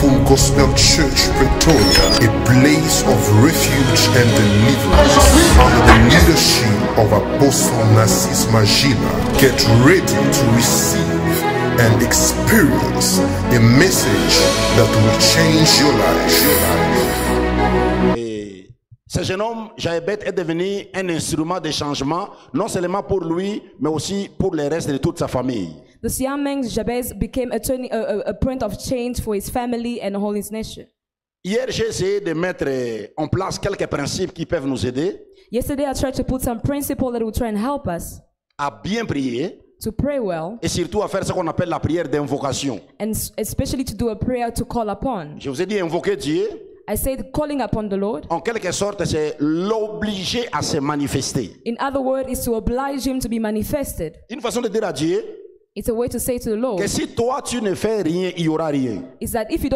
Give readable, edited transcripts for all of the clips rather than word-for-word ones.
Powerful Gospel Church Pretoria, a place of refuge and deliverance under the leadership of Apostle Narcisse Magina. Get ready to receive and experience a message that will change your life. Et ce jeune homme, Jaébet, est devenu un instrument de changement, non seulement pour lui, mais aussi pour le reste de toute sa famille. This young man, Jabez, became a point of change for his family and the whole his nation. Hier, j'ai essayé de mettre en place quelques principes qui peuvent nous aider Yesterday, I tried to put some principles that will try and help us à bien prier to pray well, et surtout à faire ce qu'on appelle la prière d'invocation. and especially to do a prayer to call upon. Je vous ai dit invoquer Dieu. I said calling upon the Lord. En quelque sorte, c'est l'obliger à se manifester. In other words, is to oblige him to be manifested. Une façon de dire à Dieu It's a way to say to the Lord que si toi tu ne fais rien, il y aura rien. is that if you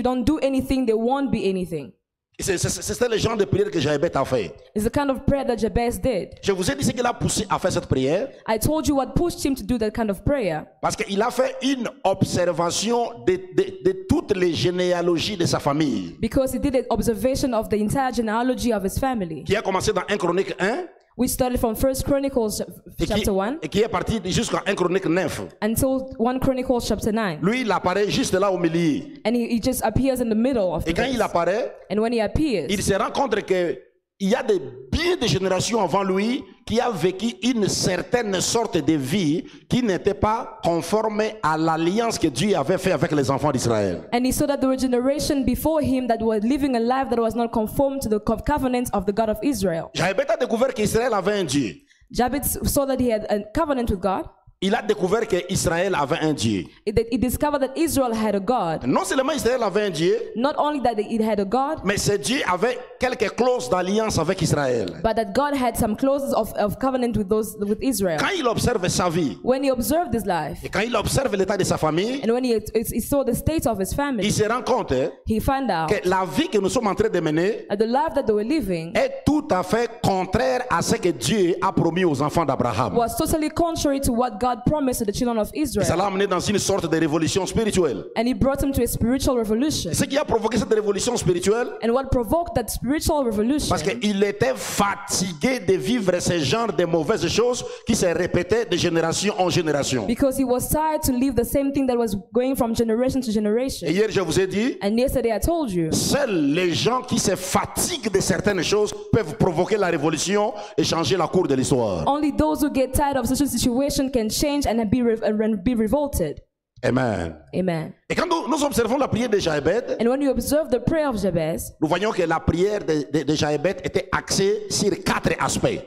don't do anything, there won't be anything. C'est le genre de prière que Jaébet a fait. It's the kind of prayer that Jabez did. Je vous ai dit ce qu'il a poussé à faire cette prière I told you what pushed him to do that kind of prayer. parce qu'il a fait une observation de toutes les généalogies de sa famille Because he did an observation of the entire genealogy of his family. qui a commencé dans 1 Chronique 1 We started from 1 Chronicles chapter 1 et qui est parti jusqu'à 1 Chronique 9. until 1 Chronicles chapter 9. Lui, il apparaît juste là au milieu. And he just appears in the middle of Et the quand il verse. apparaît, And when he appears, il se rend compte que il y a bien de générations avant lui qui a vécu une certaine sorte de vie qui n'était pas conforme à l'alliance que Dieu avait fait avec les enfants d'Israël. and he saw that there were generations before him that were living a life that was not conformed to the covenants of the God of Israel. J'avais pas découvert qu'Israël avait un Dieu. Jabez saw that he had a covenant with God. Il a découvert qu'Israël avait un Dieu. He discovered that Israel had a God. Non seulement Israël avait un Dieu, Not only that it had a God, mais ce Dieu avait quelques clauses d'alliance avec Israël. but that God had some clauses of covenant with Israel. Quand il observe sa vie When he observed his life, et quand il observe l'état de sa famille, and when he saw the state of his family, il se rend compte he found out que la vie que nous sommes en train de mener that the life that they were living est tout à fait contraire à ce que Dieu a promis aux enfants d'Abraham. was totally contrary to what God promised to the children of Et ça Israel. l'a amené dans une sorte de révolution spirituelle. And he brought him to a spiritual revolution. Ce qui a provoqué cette révolution spirituelle, And what provoked that spiritual revolution? parce qu'il était fatigué de vivre ce genre de mauvaises choses qui se répétaient de génération en génération. Because he was tired to live the same thing that was going from generation to Et generation. hier, je vous ai dit, And yesterday I told you, seuls les gens qui se fatiguent de certaines choses peuvent provoquer la révolution et changer la cour de l'histoire. only those who get tired of such a situation can change and be revolted. Amen. Amen. Et quand nous observons la prière de Jaébet, And when you observe the prayer of Jabez, nous voyons que la prière de Jaébet était axée sur 4 aspects.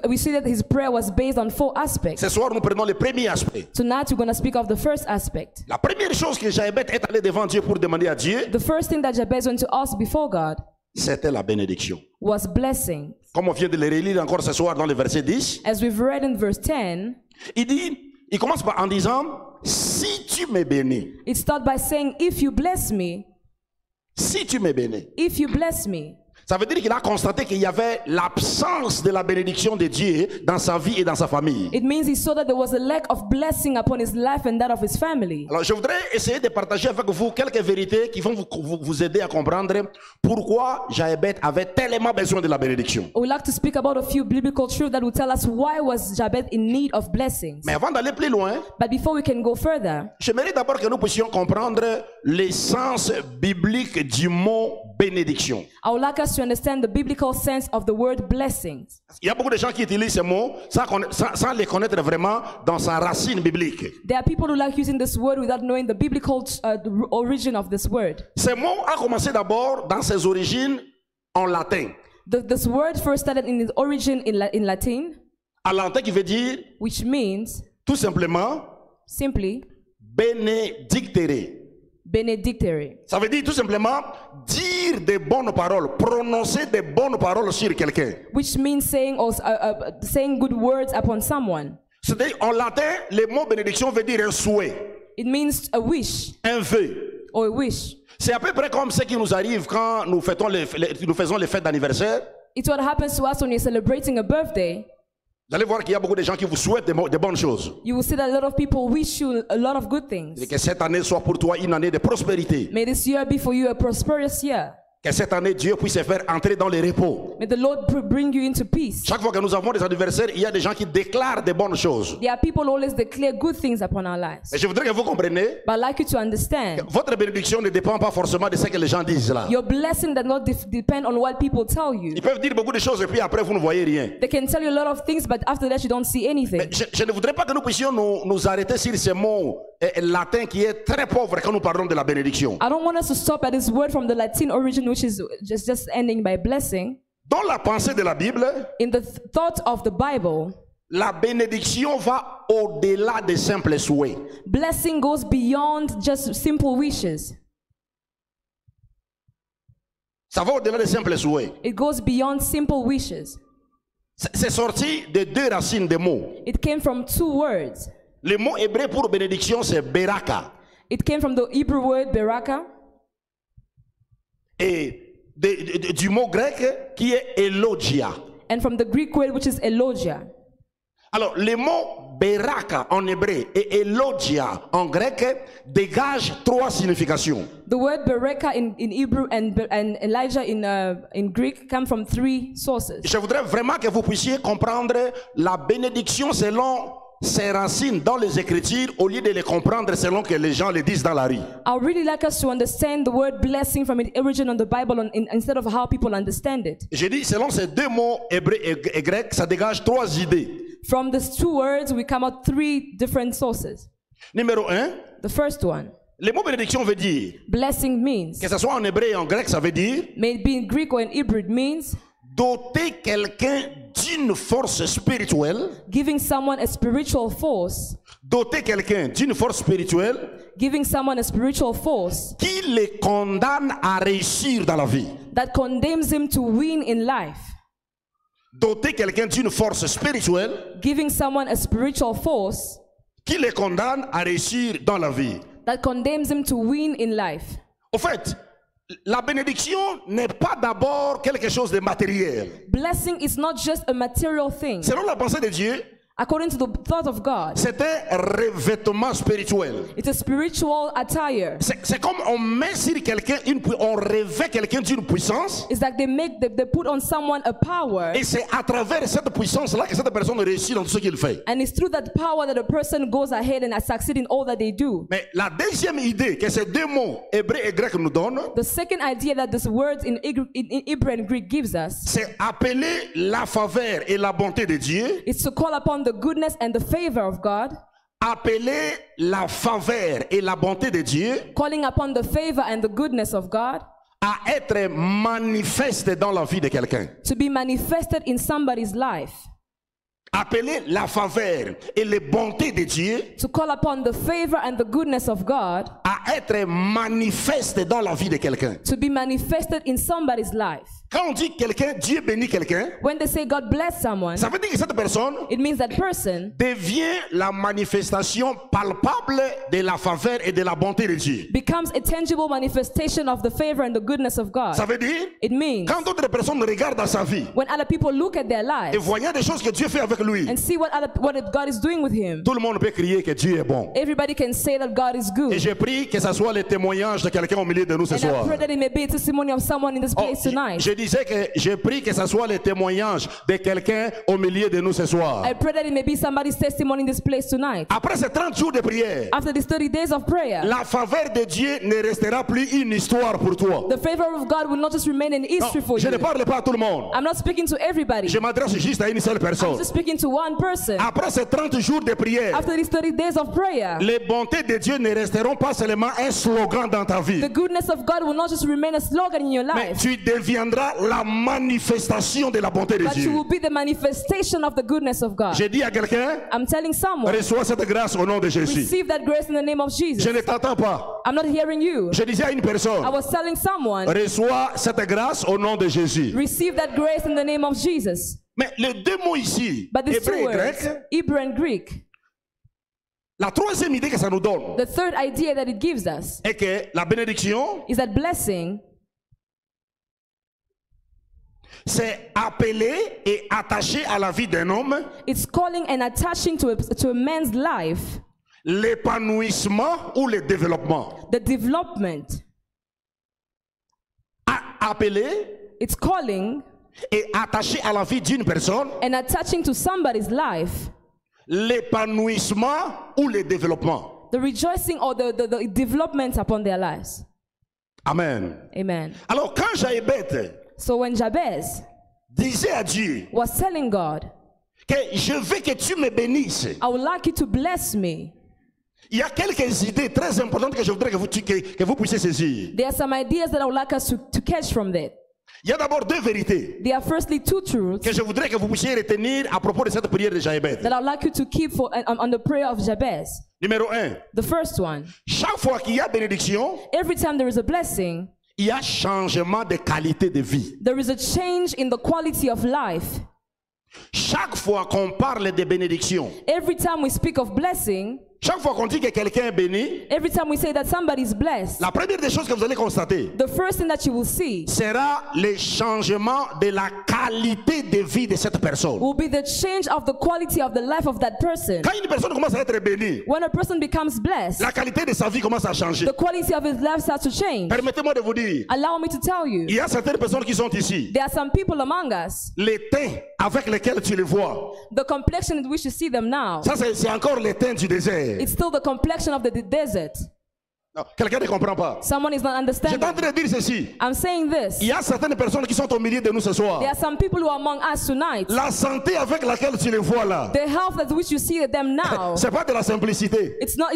we see that his prayer was based on 4 aspects. Ce soir, nous prenons le premier aspect. Tonight we're going to speak of the first aspect. La première chose que Jaébet est allé devant Dieu pour demander à Dieu, The first thing that Jabez went to ask before God c'était la bénédiction. was blessing. Comme on vient de le relire encore ce soir dans le verset 10, As we've read in verse 10, il commence en disant, si tu me bénis, it starts by saying, if you bless me, si tu me bénis. if you bless me. Ça veut dire qu'il a constaté qu'il y avait l'absence de la bénédiction de Dieu dans sa vie et dans sa famille. It means he saw that there was a lack of blessing upon his life and that of his family. Alors je voudrais essayer de partager avec vous quelques vérités qui vont vous aider à comprendre pourquoi Jaébet avait tellement besoin de la bénédiction. I would like to speak about a few biblical truths that will tell us why was Jabez in need of blessings. Mais avant d'aller plus loin, But before we can go further, j'aimerais d'abord que nous puissions comprendre l'essence biblique du mot bénédiction. I would like us to understand the biblical sense of the word blessings. Il y a beaucoup de gens qui utilisent ce mot sans les connaître vraiment dans sa racine biblique. There are people who like using this word without knowing the biblical the origin of this word. Ce mot a commencé d'abord dans ses origines en latin. This word first started in its origin in Latin, En latin qui veut dire which means tout simplement simply benedictere. benedictory. Ça veut dire tout simplement dire des bonnes paroles, prononcer des bonnes paroles sur quelqu'un. Which means saying good words upon someone. C'est-à-dire en latin, le mot bénédiction veut dire un souhait, It means a wish un vœu. or a wish. C'est à peu près comme ce qui nous arrive quand nous faisons les fêtes d'anniversaire. It's what happens to us when you're celebrating a birthday. Vous allez voir qu'il y a beaucoup de gens qui vous souhaitent des bonnes choses. You will see that a lot of people wish you a lot of good things. Et que cette année soit pour toi une année de prospérité. May this year be for you a prosperous year. Que cette année, Dieu puisse faire entrer dans les repos. May the Lord bring you into peace. Chaque fois que nous avons des anniversaires, il y a des gens qui déclarent des bonnes choses. There are people who always declare good things upon our lives. Et je voudrais que vous compreniez, But I'd like you to understand, votre bénédiction ne dépend pas forcément de ce que les gens disent là. your blessing does not depend on what people tell you. Ils peuvent dire beaucoup de choses et puis après vous ne voyez rien. They can tell you a lot of things, but after that you don't see anything. Mais je ne voudrais pas que nous puissions nous arrêter sur ces mots latins qui est très pauvre quand nous parlons de la bénédiction. I don't want us to stop at this word from the Latin origin, which is just ending by blessing. Dans la pensée de la Bible, In the thought of the Bible, la bénédiction va au-delà des simples souhaits. blessing goes beyond just simple wishes. Ça va au-delà des simples souhaits. It goes beyond simple wishes. C'est sorti de deux racines de mots. It came from two words. Le mot hébreu pour bénédiction, c'est beraka. It came from the Hebrew word beraka Et du mot grec qui est elogia. and from the Greek word which is elogia. Alors, le mot beraka en hébreu et elogia en grec dégagent trois significations. The word beraka in Hebrew and Elijah in Greek come from three sources. Je voudrais vraiment que vous puissiez comprendre la bénédiction selon ses racines dans les Écritures au lieu de les comprendre selon que les gens les disent dans la rue. I would really like us to understand the word blessing from its origin on the Bible instead of how people understand it. J'ai dit, selon ces deux mots hébreux et grecs, ça dégage trois idées. From these two words, we come out three different sources. Numéro un, The first one, le mot bénédiction veut dire, blessing means, que ce soit en hébreu et en grec, ça veut dire may it be in Greek or in Hebrew, it means doter quelqu'un d'une force spirituelle, giving someone a spiritual force, doter quelqu'un d'une force spirituelle giving someone a spiritual force qui les condamne à réussir dans la vie. that condemns him to win in life. Doter quelqu'un d'une force spirituelle Giving someone a spiritual force qui les condamne à réussir dans la vie. that condemns him to win in life. Au fait, la bénédiction n'est pas d'abord quelque chose de matériel. Blessing is not just a material thing. Selon la pensée de Dieu, According to the thought of God, c'est un revêtement spirituel. it's a spiritual attire. C'est comme on met sur quelqu'un, on revêt quelqu'un d'une puissance. It's like they put on someone a power, Et c'est à travers cette puissance-là que cette personne réussit dans tout ce qu'il fait. and it's through that power that a person goes ahead and succeed in all that they do. Mais la deuxième idée que ces deux mots, hébreu et grec, nous donnent, The second idea that this word in Hebrew and Greek gives us c'est appeler la faveur et la bonté de Dieu, is to call upon the goodness and the favor of God, appeler la faveur et la bonté de Dieu calling upon the favor and the goodness of God à être manifeste dans la vie de quelqu'un. to be manifested in somebody's life. Appeler la faveur et les bontés de Dieu To call upon the favor and the goodness of God à être manifeste dans la vie de quelqu'un. to be manifested in somebody's life. Quand on dit quelqu'un, Dieu bénit quelqu'un, When they say God bless someone, ça veut dire que cette personne it means that person devient la manifestation palpable de la faveur et de la bonté de Dieu. becomes a tangible manifestation of the favor and the goodness of God. Ça veut dire, It means quand d'autres personnes regardent dans sa vie when other people look at their et lives voyant des choses que Dieu fait avec lui, and see what God is doing with him, tout le monde peut crier que Dieu est bon. everybody can say that God is Et good. je prie que ce soit le témoignage de quelqu'un au milieu de nous ce And soir. I pray that it may be a testimony of someone in this Oh, place tonight. je disais que je prie que ce soit le témoignage de quelqu'un au milieu de nous ce soir. I pray that it may be somebody's testimony in this place tonight. Après ces 30 jours de prière, After these 30 days of prayer, la faveur de Dieu ne restera plus une histoire pour toi. the favor of God will not just remain an Non, history for je you. ne parle pas à tout le monde. I'm not speaking to everybody. Je m'adresse juste à une seule I'm personne. just speaking to one person. Après ces 30 jours de prière, After these 30 days of prayer, les bontés de Dieu ne resteront pas seulement un slogan dans ta vie, the goodness of God will not just remain a slogan in your mais life, tu deviendras la manifestation de la bonté de but you Dieu. will be the manifestation of the goodness of God. J'ai dit à quelqu'un, I'm telling someone, reçois cette grâce au nom de Jésus. receive that grace in the name of Jesus. Je ne t'entends pas. I'm not hearing you. Je disais à une personne, I was telling someone, reçois cette grâce au nom de Jésus. receive that grace in the name of Jesus. Mais les deux mots ici, But these hébreu two et words, grec, Hebrew and Greek, la troisième idée que ça nous donne the third idea that it gives us est que la bénédiction is that blessing C'est appeler et attacher à la vie d'un homme It's calling and attaching to a man's life l'épanouissement ou le développement. the development. Appeler It's calling et attacher à la vie d'une personne and attaching to somebody's life l'épanouissement ou le développement. the rejoicing or the development upon their lives. Amen. Amen. Alors quand Jaébet So when Jabez disait à Dieu was telling God, que je veux que tu me bénisses, I would like you to bless me, il y a quelques idées très importantes que je voudrais que vous puissiez saisir. there are some ideas that I would like us to catch from that. Il y a d'abord deux vérités There are firstly two truths que je voudrais que vous puissiez retenir à propos de cette prière de Jaébet. that I would like you to keep on the prayer of Jabez. Numéro 1, The first one, chaque fois qu'il y a bénédiction, every time there is a blessing, il y a changement de qualité de vie. there is a change in the quality of life. Chaque fois qu'on parle de bénédiction, Every time we speak of blessing, chaque fois qu'on dit que quelqu'un est béni, every time we say that somebody is blessed, la première des choses que vous allez constater the first thing that you will see sera le changement de la qualité de vie de cette personne. will be the change of the quality of the life of that person. Quand une personne commence à être bénie, When a person becomes blessed, la qualité de sa vie commence à changer. the quality of his life starts to change. Permettez-moi de vous dire, Allow me to tell you, il y a certaines personnes qui sont ici, there are some people among us, les teints avec lesquels tu les vois, the complexion in which you see them now, ça c'est encore les teints du désert. it's still the complexion of the desert. Non, quelqu'un ne comprend pas. Someone is not Je suis en understanding. train de dire ceci. I'm saying this. Il y a certaines personnes qui sont au milieu de nous ce soir. There are some people who are among us tonight. La santé avec laquelle tu les vois là, The health at which you see them now, c'est pas de la simplicité. it's not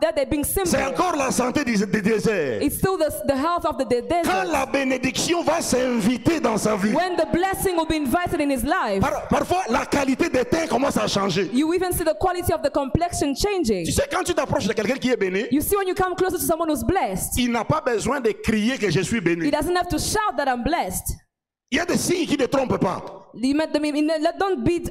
that they're being simple. C'est encore la santé du désert. It's still the health of the Quand desert. la bénédiction va s'inviter dans sa vie, When the blessing will be invited in his life, parfois la qualité des teints commence à changer. you even see the quality of the complexion changing. Tu sais, quand tu t'approches de quelqu'un qui est béni, You see when you come closer to someone who's blessed, il n'a pas besoin de crier que je suis he béni. doesn't have to shout that I'm blessed. Il y a des signes qui ne trompent pas. Don't beat.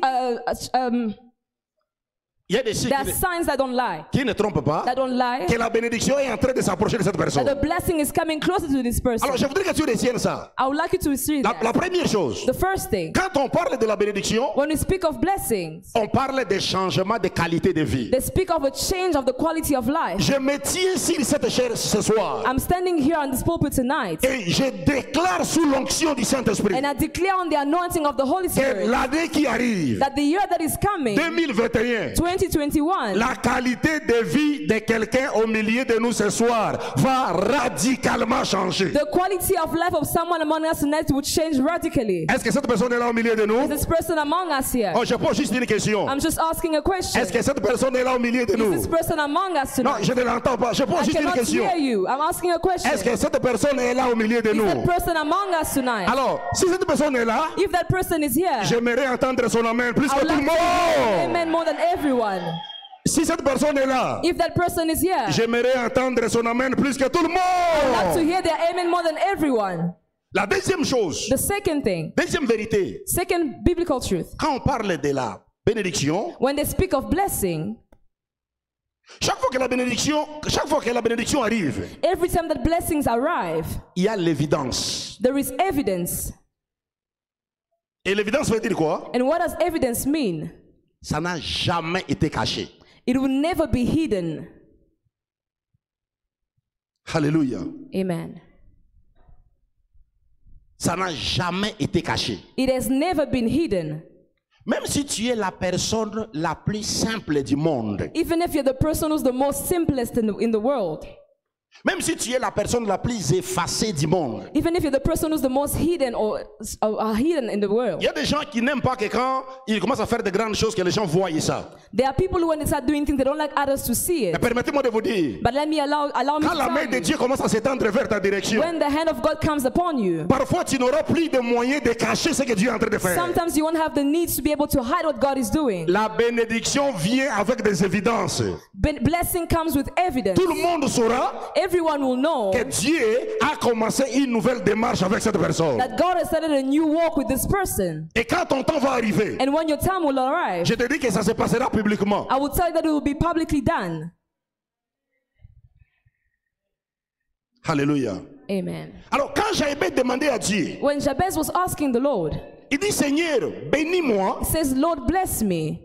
Il y a des signes There are signs that don't lie. qui ne trompent pas. That don't lie. Que la bénédiction est en train de s'approcher de cette That personne. the blessing is coming closer to this person. Alors je voudrais que tu retiennes ça. I would like you to receive La that. première chose, The first thing, quand on parle de la bénédiction, when we speak of blessings, on parle des changements de qualité de vie. they speak of a change of the quality of life. Je me tiens sur cette chair ce soir I'm standing here on this pulpit tonight, et je déclare sous l'onction du Saint-Esprit and I declare on the anointing of the Holy que Spirit l'année qui arrive, that the year that is coming, 2021, 2021, la qualité de vie de quelqu'un au milieu de nous ce soir va radicalement changer. the quality of life of someone among us tonight would change radically. Est-ce que cette personne est là au milieu de nous? Is this person among us here? Oh, je pose juste une question. I'm just asking a question. Est-ce que cette personne est là au milieu de Is nous? this person among us Non, tonight? je ne l'entends pas. Je pose I juste une cannot question. hear you. I'm asking a question. Est-ce que cette personne est là au milieu de Is nous? that person among us tonight? Alors, si cette personne est là, If that person is here, j'aimerais entendre son amen plus I que would tout le like to hear monde. amen more than everyone. Si cette personne est là, If that person is here, j'aimerais entendre son amen plus que tout le I would like to monde. hear their amen more than everyone. La deuxième chose, The second thing, deuxième vérité, second biblical truth, quand on parle de la bénédiction, when they speak of blessing, chaque fois que la bénédiction arrive, every time that blessings arrive, il y a l'évidence. there is evidence. Et l'évidence veut dire quoi? And what does evidence mean? Ça n'a jamais été caché. It will never be hidden. Alléluia. Amen. Ça n'a jamais été caché. It has never been hidden. Même si tu es la personne la plus simple du monde, Even if you're the person who's the most simplest in the world, même si tu es la personne la plus effacée du monde, even if you're the person who's the most hidden or are hidden in the world, il y a des gens qui n'aiment pas que quand ils commencent à faire de grandes choses, que les gens voient ça. there are people who, when they start doing things, they don't like others to see Mais it. permettez-moi de vous dire, But let me allow me quand la to main de tell you, Dieu commence à s'étendre vers ta direction, when the hand of God comes upon you, parfois tu n'auras plus de moyens de cacher ce que Dieu est en train de faire. sometimes you won't have the needs to be able to hide what God is doing. La bénédiction vient avec des évidences. Blessing comes with evidence. Tout le monde saura Everyone will know que Dieu a commencé une nouvelle démarche avec cette personne. that God has started a new walk with this person. Et quand ton temps va arriver, And when your time will arrive, je te dis que ça se passera publiquement. I will tell you that it will be publicly done. Alléluia. Amen. Alors quand Jaïbé demandait à Dieu, When Jabez was asking the Lord, il dit Seigneur, bénis-moi. he says, Lord, bless me.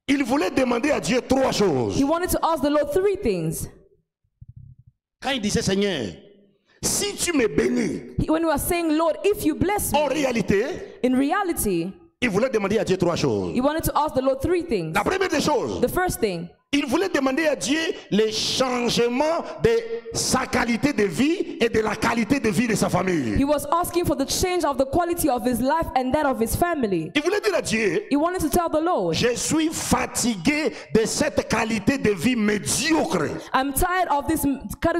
Il voulait demander à Dieu trois choses. He wanted to ask the Lord three things. Quand il disait Seigneur, si tu me bénis, When he was saying, Lord, if you bless en me, réalité, in reality, il voulait demander à Dieu trois choses. he wanted to ask the Lord three things. La première des choses, The first thing, il voulait demander à Dieu le changement de sa qualité de vie et de la qualité de vie de sa famille. he was asking for the change of the quality of his life and that of his family. Il voulait dire à Dieu, He wanted to tell the Lord, je suis fatigué de cette qualité de vie médiocre, I'm tired of this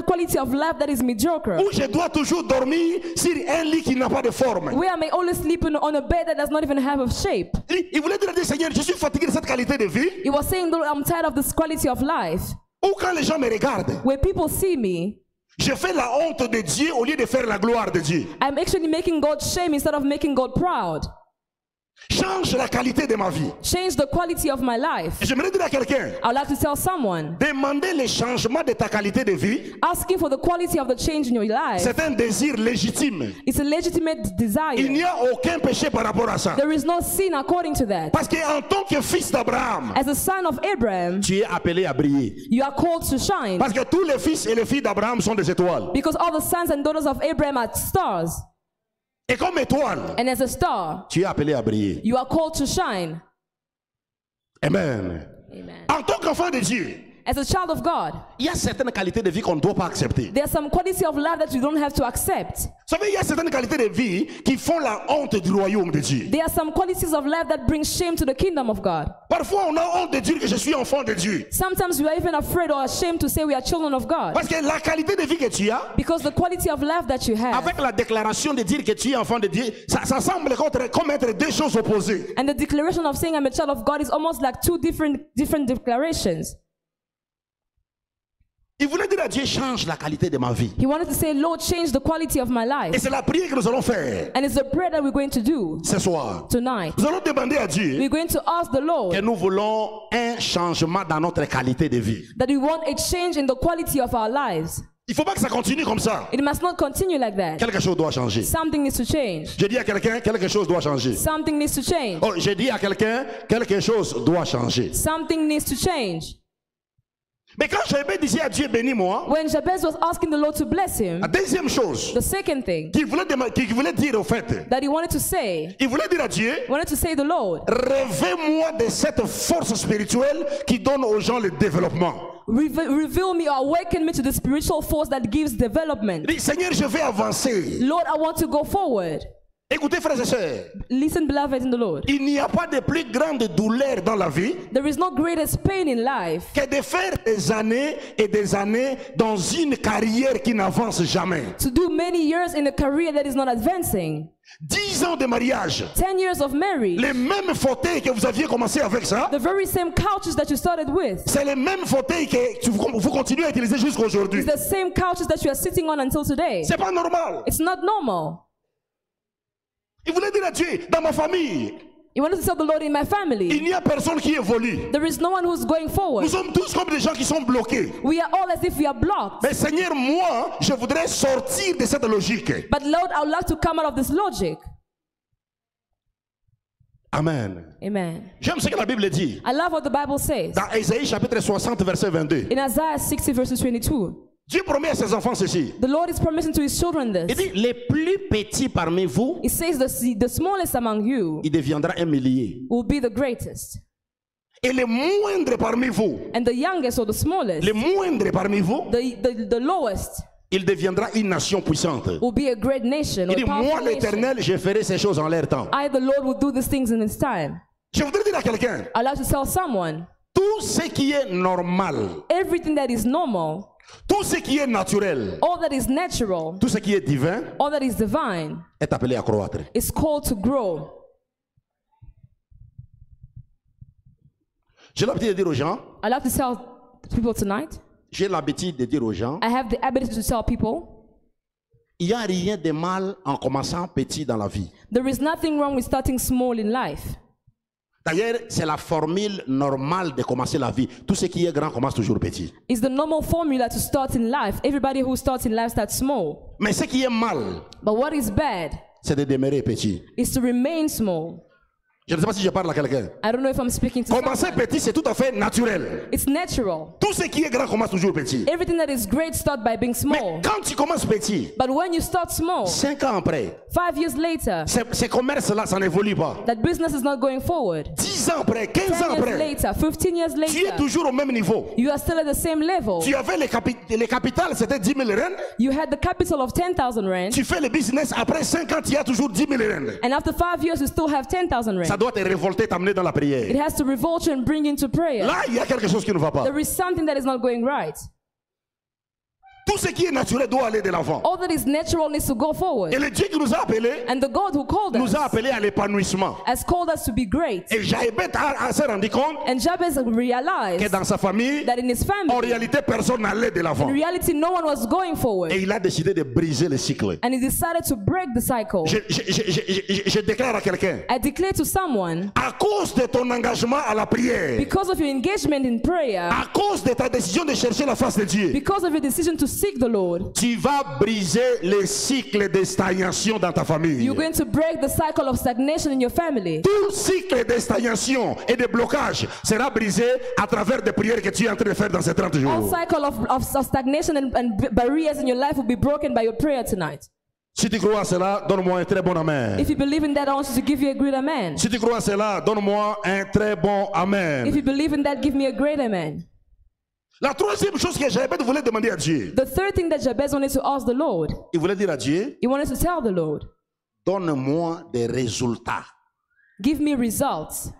quality of life that is mediocre, où je dois toujours dormir sur un lit qui n'a pas de forme. where I may always sleep on a bed that does not even have a shape. Il voulait dire à Dieu, Seigneur, je suis fatigué de cette qualité de vie, He was saying, Lord, I'm tired of this quality of life, où quand les gens me regardent, where people see me, je fais la honte de Dieu au lieu de faire la gloire de Dieu. I'm actually making God shame instead of making God proud. Change la qualité de ma vie. Change the quality of my life. J'aimerais dire à quelqu'un, I would like to tell someone, demander le changement de ta qualité de vie, asking for the quality of the change in your life, c'est un désir légitime. it's a legitimate Il desire. n'y a aucun péché par rapport à ça. There is no sin according to that. Parce qu'en tant que fils d'Abraham, As a son of Abraham, tu es appelé à briller. you are called to shine. Parce que tous les fils et les filles d'Abraham sont des étoiles. Because all the sons and daughters of Abraham are stars. Et comme étoile, And as a star, tu es appelé à briller. you are called to shine. Amen. Amen. En tant qu'enfant de Dieu, As a child of God, il y a certaines qualités de vie qu'on ne doit pas accepter. there's some quality of life that you don't have to accept. Vous savez, il y a certaines qualités de vie qui font la honte du royaume de Dieu. There are some qualities of life that bring shame to the kingdom of God. Parfois, on a honte de dire que je suis enfant de Dieu. Sometimes we are even afraid or ashamed to say we are children of God. Parce que la qualité de vie que tu as, Because the quality of life that you have, avec la déclaration de dire que tu es enfant de Dieu, ça semble comme être deux choses opposées. and the declaration of saying I'm a child of God is almost like two different declarations. Il voulait dire à Dieu, change la qualité de ma vie. He wanted to say, Lord, change the quality of my Et life. c'est la prière que nous allons faire And it's the prayer that we're going to do ce soir. tonight. Nous allons demander à Dieu We're going to ask the Lord que nous voulons un changement dans notre qualité de vie. that we want a change in the quality of our lives. Il ne faut pas que ça continue comme ça. It must not continue like that. Quelque chose doit changer. Something needs to change. Je dis à quelqu'un, quelque chose doit changer. Something needs to change. Oh, je dis à quelqu'un, quelque chose doit changer. Something needs to change. Mais quand Jaïbé disait à Dieu, bénis-moi, When Jabez was asking the Lord to bless him, la deuxième chose the second thing qu'il voulait dire au fait, that he wanted to say, il voulait dire à Dieu, the Lord, revêt-moi de cette force spirituelle qui donne aux gens le développement. reveal me or awaken me to the spiritual force that gives development. Il dit, Seigneur, je vais avancer. Lord, I want to go forward. Écoutez, frères et sœurs, Listen, beloved in the Lord. il n'y a pas de plus grande douleur dans la vie There is no greatest pain in life que de faire des années et des années dans une carrière qui n'avance jamais. to do many years in a career that is not advancing. 10 ans de mariage, 10 years of marriage, les mêmes fauteuils que vous aviez commencé avec ça, the very same couches that you started with. c'est les mêmes fauteuils que vous continuez à utiliser jusqu'à aujourd'hui. It's the same couches that you are sitting on until today. C'est pas normal. It's not normal. Il voulait dire à Dieu, dans ma famille, You wanted to tell the Lord, in my il family, n'y a personne qui évolue. there is no one who's going forward. Nous sommes tous comme des gens qui sont bloqués. We are all as if we are blocked. Mais Seigneur, moi, je voudrais sortir de cette logique. But Lord, I would like to come out of this logic. Amen. Amen. J'aime ce que la Bible dit. I love what the Bible says. Dans Ésaïe chapitre 60, verset 22. In Isaiah 60 verses 22, Dieu promet à ses enfants ceci. the Lord is promising to his children Il this. dit, les plus petits parmi vous, It says the smallest among you il deviendra un millier. will be the greatest. Et les moindres parmi vous, And the youngest or the smallest, les moindres parmi vous, the lowest, il deviendra une nation puissante. will be a great nation. Il Or dit, a moi powerful nation. l'Éternel, je ferai ces choses en leur temps. I, the Lord, will do these things in its time. Je voudrais dire à quelqu'un, I'd like to tell someone, tout ce qui est normal, everything that is normal, tout ce qui est naturel, all that is natural, tout ce qui est divin all that is divine, est appelé à croître. is called to grow. J'ai l'habitude de dire aux gens, I'd like to tell people tonight, j'ai l'habitude de dire aux gens, I have the ability to tell people, il n'y a rien de mal en commençant petit dans la vie. there is nothing wrong with starting small in life. D'ailleurs, c'est la formule normale de commencer la vie. Tout ce qui est grand commence toujours petit. It's the normal formula to start in life. Everybody who starts in life starts small. Mais ce qui est mal, But what is bad c'est de demeurer petit. is to remain small. Je ne sais pas si je parle à quelqu'un. I don't know if I'm speaking to Commencer someone. petit, c'est tout à fait naturel. It's natural. Tout ce qui est grand commence toujours petit. Everything that is great start by being Mais small. quand tu commences petit, But when you start small, 5 ans après, 5 years later, ces commerces-là, ça n'évolue pas. that business is not going forward. 10 ans après, 15 10 ans years après, later, 15 years tu es later, toujours au même niveau. you are still at the same level. Tu avais les capitales, c'était 10 000 rand. You had the capital of 10,000 rand, Tu fais le business, après 5 ans, tu as toujours 10 000 rand. and after 5 years, you still have 10,000 Ça rand. doit te révolter, t'amener dans la It prière. has to revolt you and bring you into prayer. Là, il y a quelque chose qui ne va pas. There is something that is not going right. Tout ce qui est naturel doit aller de l'avant. All that is natural needs to go Et forward. le Dieu qui nous a appelés, And the God who called nous a us appelés à l'épanouissement. has called us to be great. Et Jaébet s'est rendu compte And Jabez que realized dans sa famille, that in his en family, réalité, personne n'allait de l'avant. in reality, no one was going forward. Et il a décidé de briser le cycle. And he decided to break the cycle. Je déclare à quelqu'un, I declare to someone, à cause de ton engagement à la prière, because of your engagement in prayer, à cause de ta décision de chercher la face de Dieu, because of your decision to seek the Lord, tu vas briser le cycle de stagnation dans ta famille. you're going to break the cycle of stagnation in your family. Tout cycle de stagnation et de blocage sera brisé à travers des prières que tu es en train de faire dans ces 30 All jours. cycle of stagnation and barriers in your life will be broken by your prayer tonight. Si tu crois à cela, donne-moi un très bon amen. If you believe in that, I want you to give you a great amen. Si tu crois à cela, donne-moi un très bon If amen. you believe in that, give me a great amen. La troisième chose que Jaébet voulait demander à Dieu, The third thing that Jabez wanted to ask the Lord, il voulait dire à Dieu, he wanted to tell the Lord, donne-moi des résultats. give me results.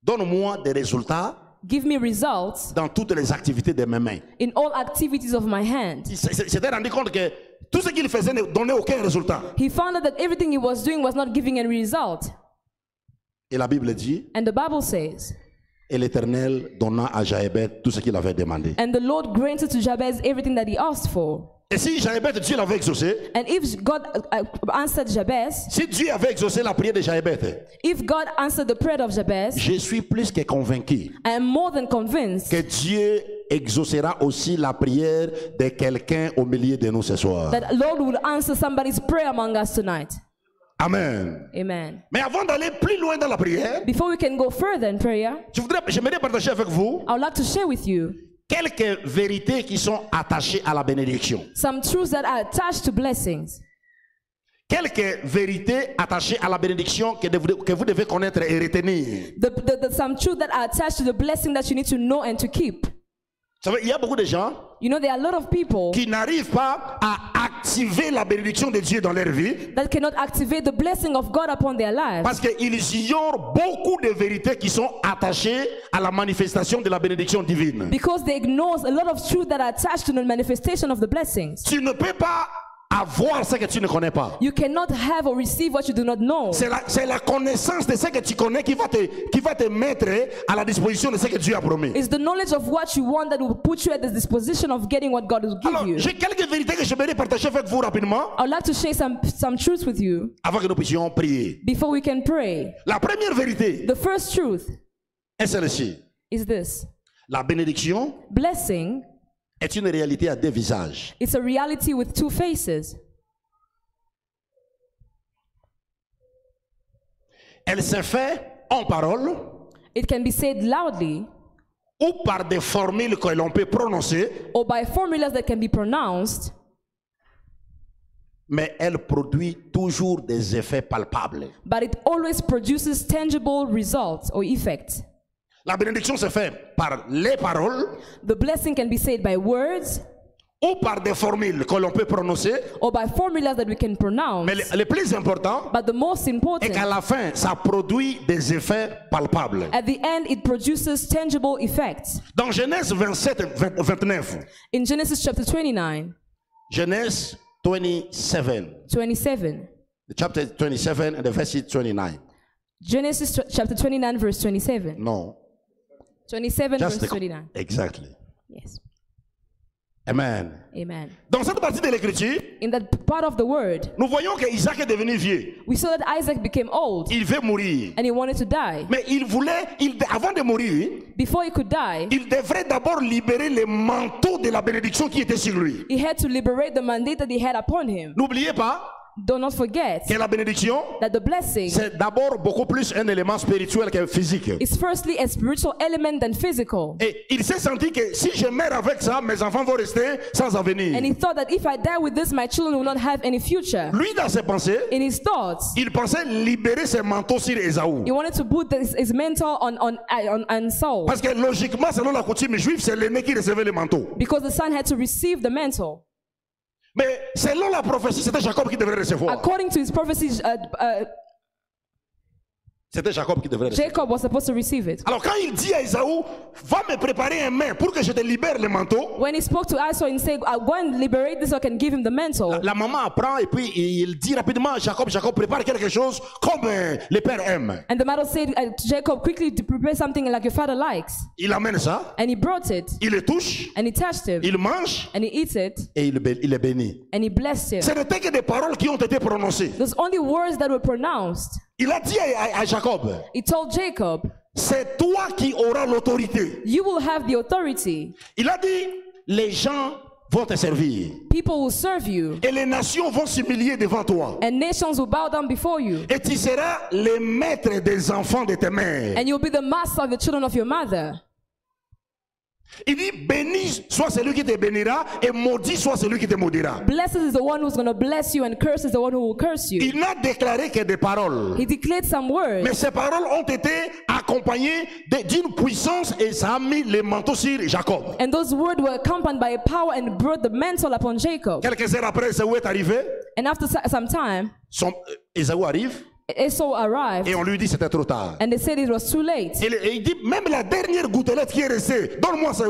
Donne-moi des résultats Give me results dans toutes les activités de mes mains. in all activities of my hand. Il s'était rendu compte que tout ce qu'il faisait ne donnait aucun résultat. He found out that everything he was doing was not giving any result. Et la Bible dit, And the Bible says, et l'Éternel donna à Jaébet tout ce qu'il avait demandé. and the Lord granted to Jabez everything that he asked for. Et si Jaébet, Dieu l'avait exaucé, And if God answered Jabez, si Dieu avait exaucé la prière de Jaébet, if God answered the prayer of Jabez, je suis plus que convaincu I am more than convinced que Dieu exaucera aussi la prière de quelqu'un au milieu de nous ce soir. that Lord will answer somebody's prayer among us tonight. Amen. Amen. Mais avant d'aller plus loin dans la prière, Before we can go further in prayer, j'aimerais partager avec vous I would like to share with you quelques vérités qui sont attachées à la bénédiction. some truths that are attached to blessings. Quelques vérités attachées à la bénédiction que vous devez connaître et retenir. Some truths that are attached to the blessing that you need to know and to keep. Vous savez, il y a beaucoup de gens You know, there are a lot of people qui n'arrivent pas à activer la bénédiction de Dieu dans leur vie that cannot activate the blessing of God upon their lives parce qu'ils ignorent beaucoup de vérités qui sont attachées à la manifestation de la bénédiction divine. because they ignore a lot of truths that are attached to the manifestation of the blessings. Tu ne peux pas avoir ce que tu ne connais pas. You cannot have or receive what you do not know. C'est la connaissance de ce que tu connais qui va te mettre à la disposition de ce que Dieu a promis. It's the knowledge of what you want that will put you at the disposition of getting what God will give Alors, you. j'ai quelques vérités que j'aimerais partager avec vous rapidement I would like to share some truths with you avant que nous puissions prier. before we can pray. La première vérité The first truth est celle-ci. is this. La bénédiction Blessing, est une réalité à deux visages. it's a reality with two faces. Elle se fait en parole It can be said loudly ou par des formules que l'on peut prononcer, or by formulas that can be pronounced, mais elle produit toujours des effets palpables. but it always produces tangible results or effects. La bénédiction se fait par les paroles The blessing can be said by words ou par des formules que l'on peut prononcer, or by formulas that we can pronounce. mais le plus important But the most est important, qu'à la fin, ça produit des effets palpables. at the end, it produces tangible effects. Dans Genèse 27, 29, In Genesis chapter 29, Genèse 27, 27. the chapter 27 and the verse 29. Genesis chapter 29, verse 27. No, 27, just verse 29. exactly. Yes. Amen. Amen. Dans cette partie de l'écriture, In that part of the word, nous voyons que Isaac est devenu vieux. we saw that Isaac became old Il veut mourir. and he wanted to die. Mais avant de mourir, Before he could die, il devrait d'abord libérer le manteau de la bénédiction qui était sur lui. he had to liberate the mandate that he had upon him. N'oubliez pas Do not forget que la bénédiction, that the blessing c'est d'abord beaucoup plus un élément spirituel que physique. is firstly a spiritual element than physical. Et il s'est senti que si je meurs avec ça, mes enfants vont rester sans avenir. And he thought that if I die with this, my children will not have any future. Lui, dans ses pensées, In his thoughts, il pensait libérer ses manteaux sur Ésaü. he wanted to put his mentor on Saul, Parce que logiquement, selon la coutume juive, c'est l'aîné qui recevait les manteaux. because the son had to receive the mantle. Mais selon la prophétie, c'était Jacob qui devrait recevoir. According to his prophecies, C'était Jacob qui devrait recevoir. Jacob was supposed to receive it. Alors quand il dit à Ésaü, va me préparer un main pour que je te libère le manteau, When he spoke to Esau and said, "I go and liberate this, so I can give him the mantle." la maman apprend et puis il dit rapidement à Jacob, prépare quelque chose comme le père aime. And the mother said, "Jacob, quickly to prepare something like your father likes." Il amène ça, And he brought it, il le touche, and he touched him, il mange and he eats it, et il est béni. and he blessed him. Ce n'était que des paroles qui ont été prononcées. There's only words that were pronounced. Il a dit à Jacob, He told Jacob, c'est toi qui auras l'autorité. "You will have the authority. Il a dit, les gens vont te servir People will serve you, et les nations vont s'humilier devant toi. and nations will bow down before you. Et tu seras le maître des enfants de tes mères. And you'll be the master of the children of your mother." Il dit, béni soit celui qui te bénira et maudit soit celui qui te maudira. Blessed is the one who's going to bless you, and cursed is the one who will curse you. Il n'a déclaré que des paroles. He declared some words, Mais ces paroles ont été accompagnées d'une puissance et ça a mis le manteau sur Jacob. and those words were accompanied by a power and brought the mantle upon Jacob. Quelques heures après, Ésaü est arrivé. And after some time, Ésaü arrive Esau arrived, et on lui dit c'était trop tard. and they said it was too late. Et il dit, même la dernière gouttelette qui est restée, donne-moi Said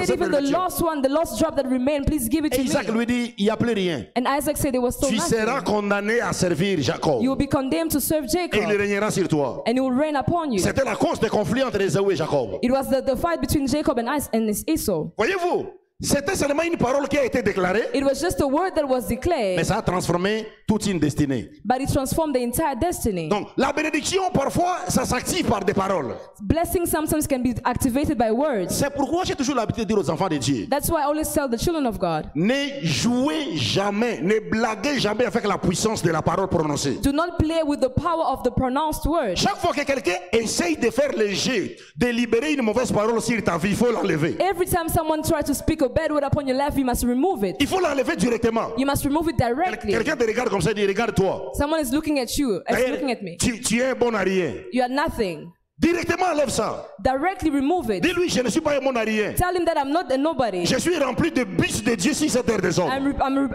even the cette last one, the last drop that remained, please give it Et to Isaac me. lui dit, il n'y a plus rien. And Isaac said it was still Tu seras nothing. condamné à servir Jacob. You will be condemned to serve Et il Jacob, régnera sur toi. and he will reign upon you. C'était la cause des conflits entre Ésaü et Jacob. It was the fight between Jacob and Esau. Voyez-vous, c'était seulement une parole qui a été déclarée, It was just a word that was mais declared, ça a transformé toute une destinée. but it transformed the entire destiny. Donc, la bénédiction, parfois, ça s'active par des paroles. Blessing sometimes can be activated by words. C'est pourquoi j'ai toujours l'habitude de dire aux enfants de Dieu, That's why I always tell the children of God, ne jouez jamais, ne blaguez jamais avec la puissance de la parole prononcée. do not play with the power of the pronounced word. Chaque fois que quelqu'un essaye de faire le jet, de libérer une mauvaise parole sur ta vie, il faut l'enlever. Every time someone tries to speak a bad word upon your life, you must remove it. Il faut l'enlever directement. You must remove it directly. Quelqu'un te regarde comme ça et dit, regarde-toi. Someone is looking at you, D'ailleurs, looking at me. tu es un bon à rien. You are nothing. Directement enlève ça. Directly remove it. Dis-lui, je ne suis pas un bon à rien. Tell him that I'm not a nobody. Je suis rempli de bus de Dieu sur cette terre des hommes.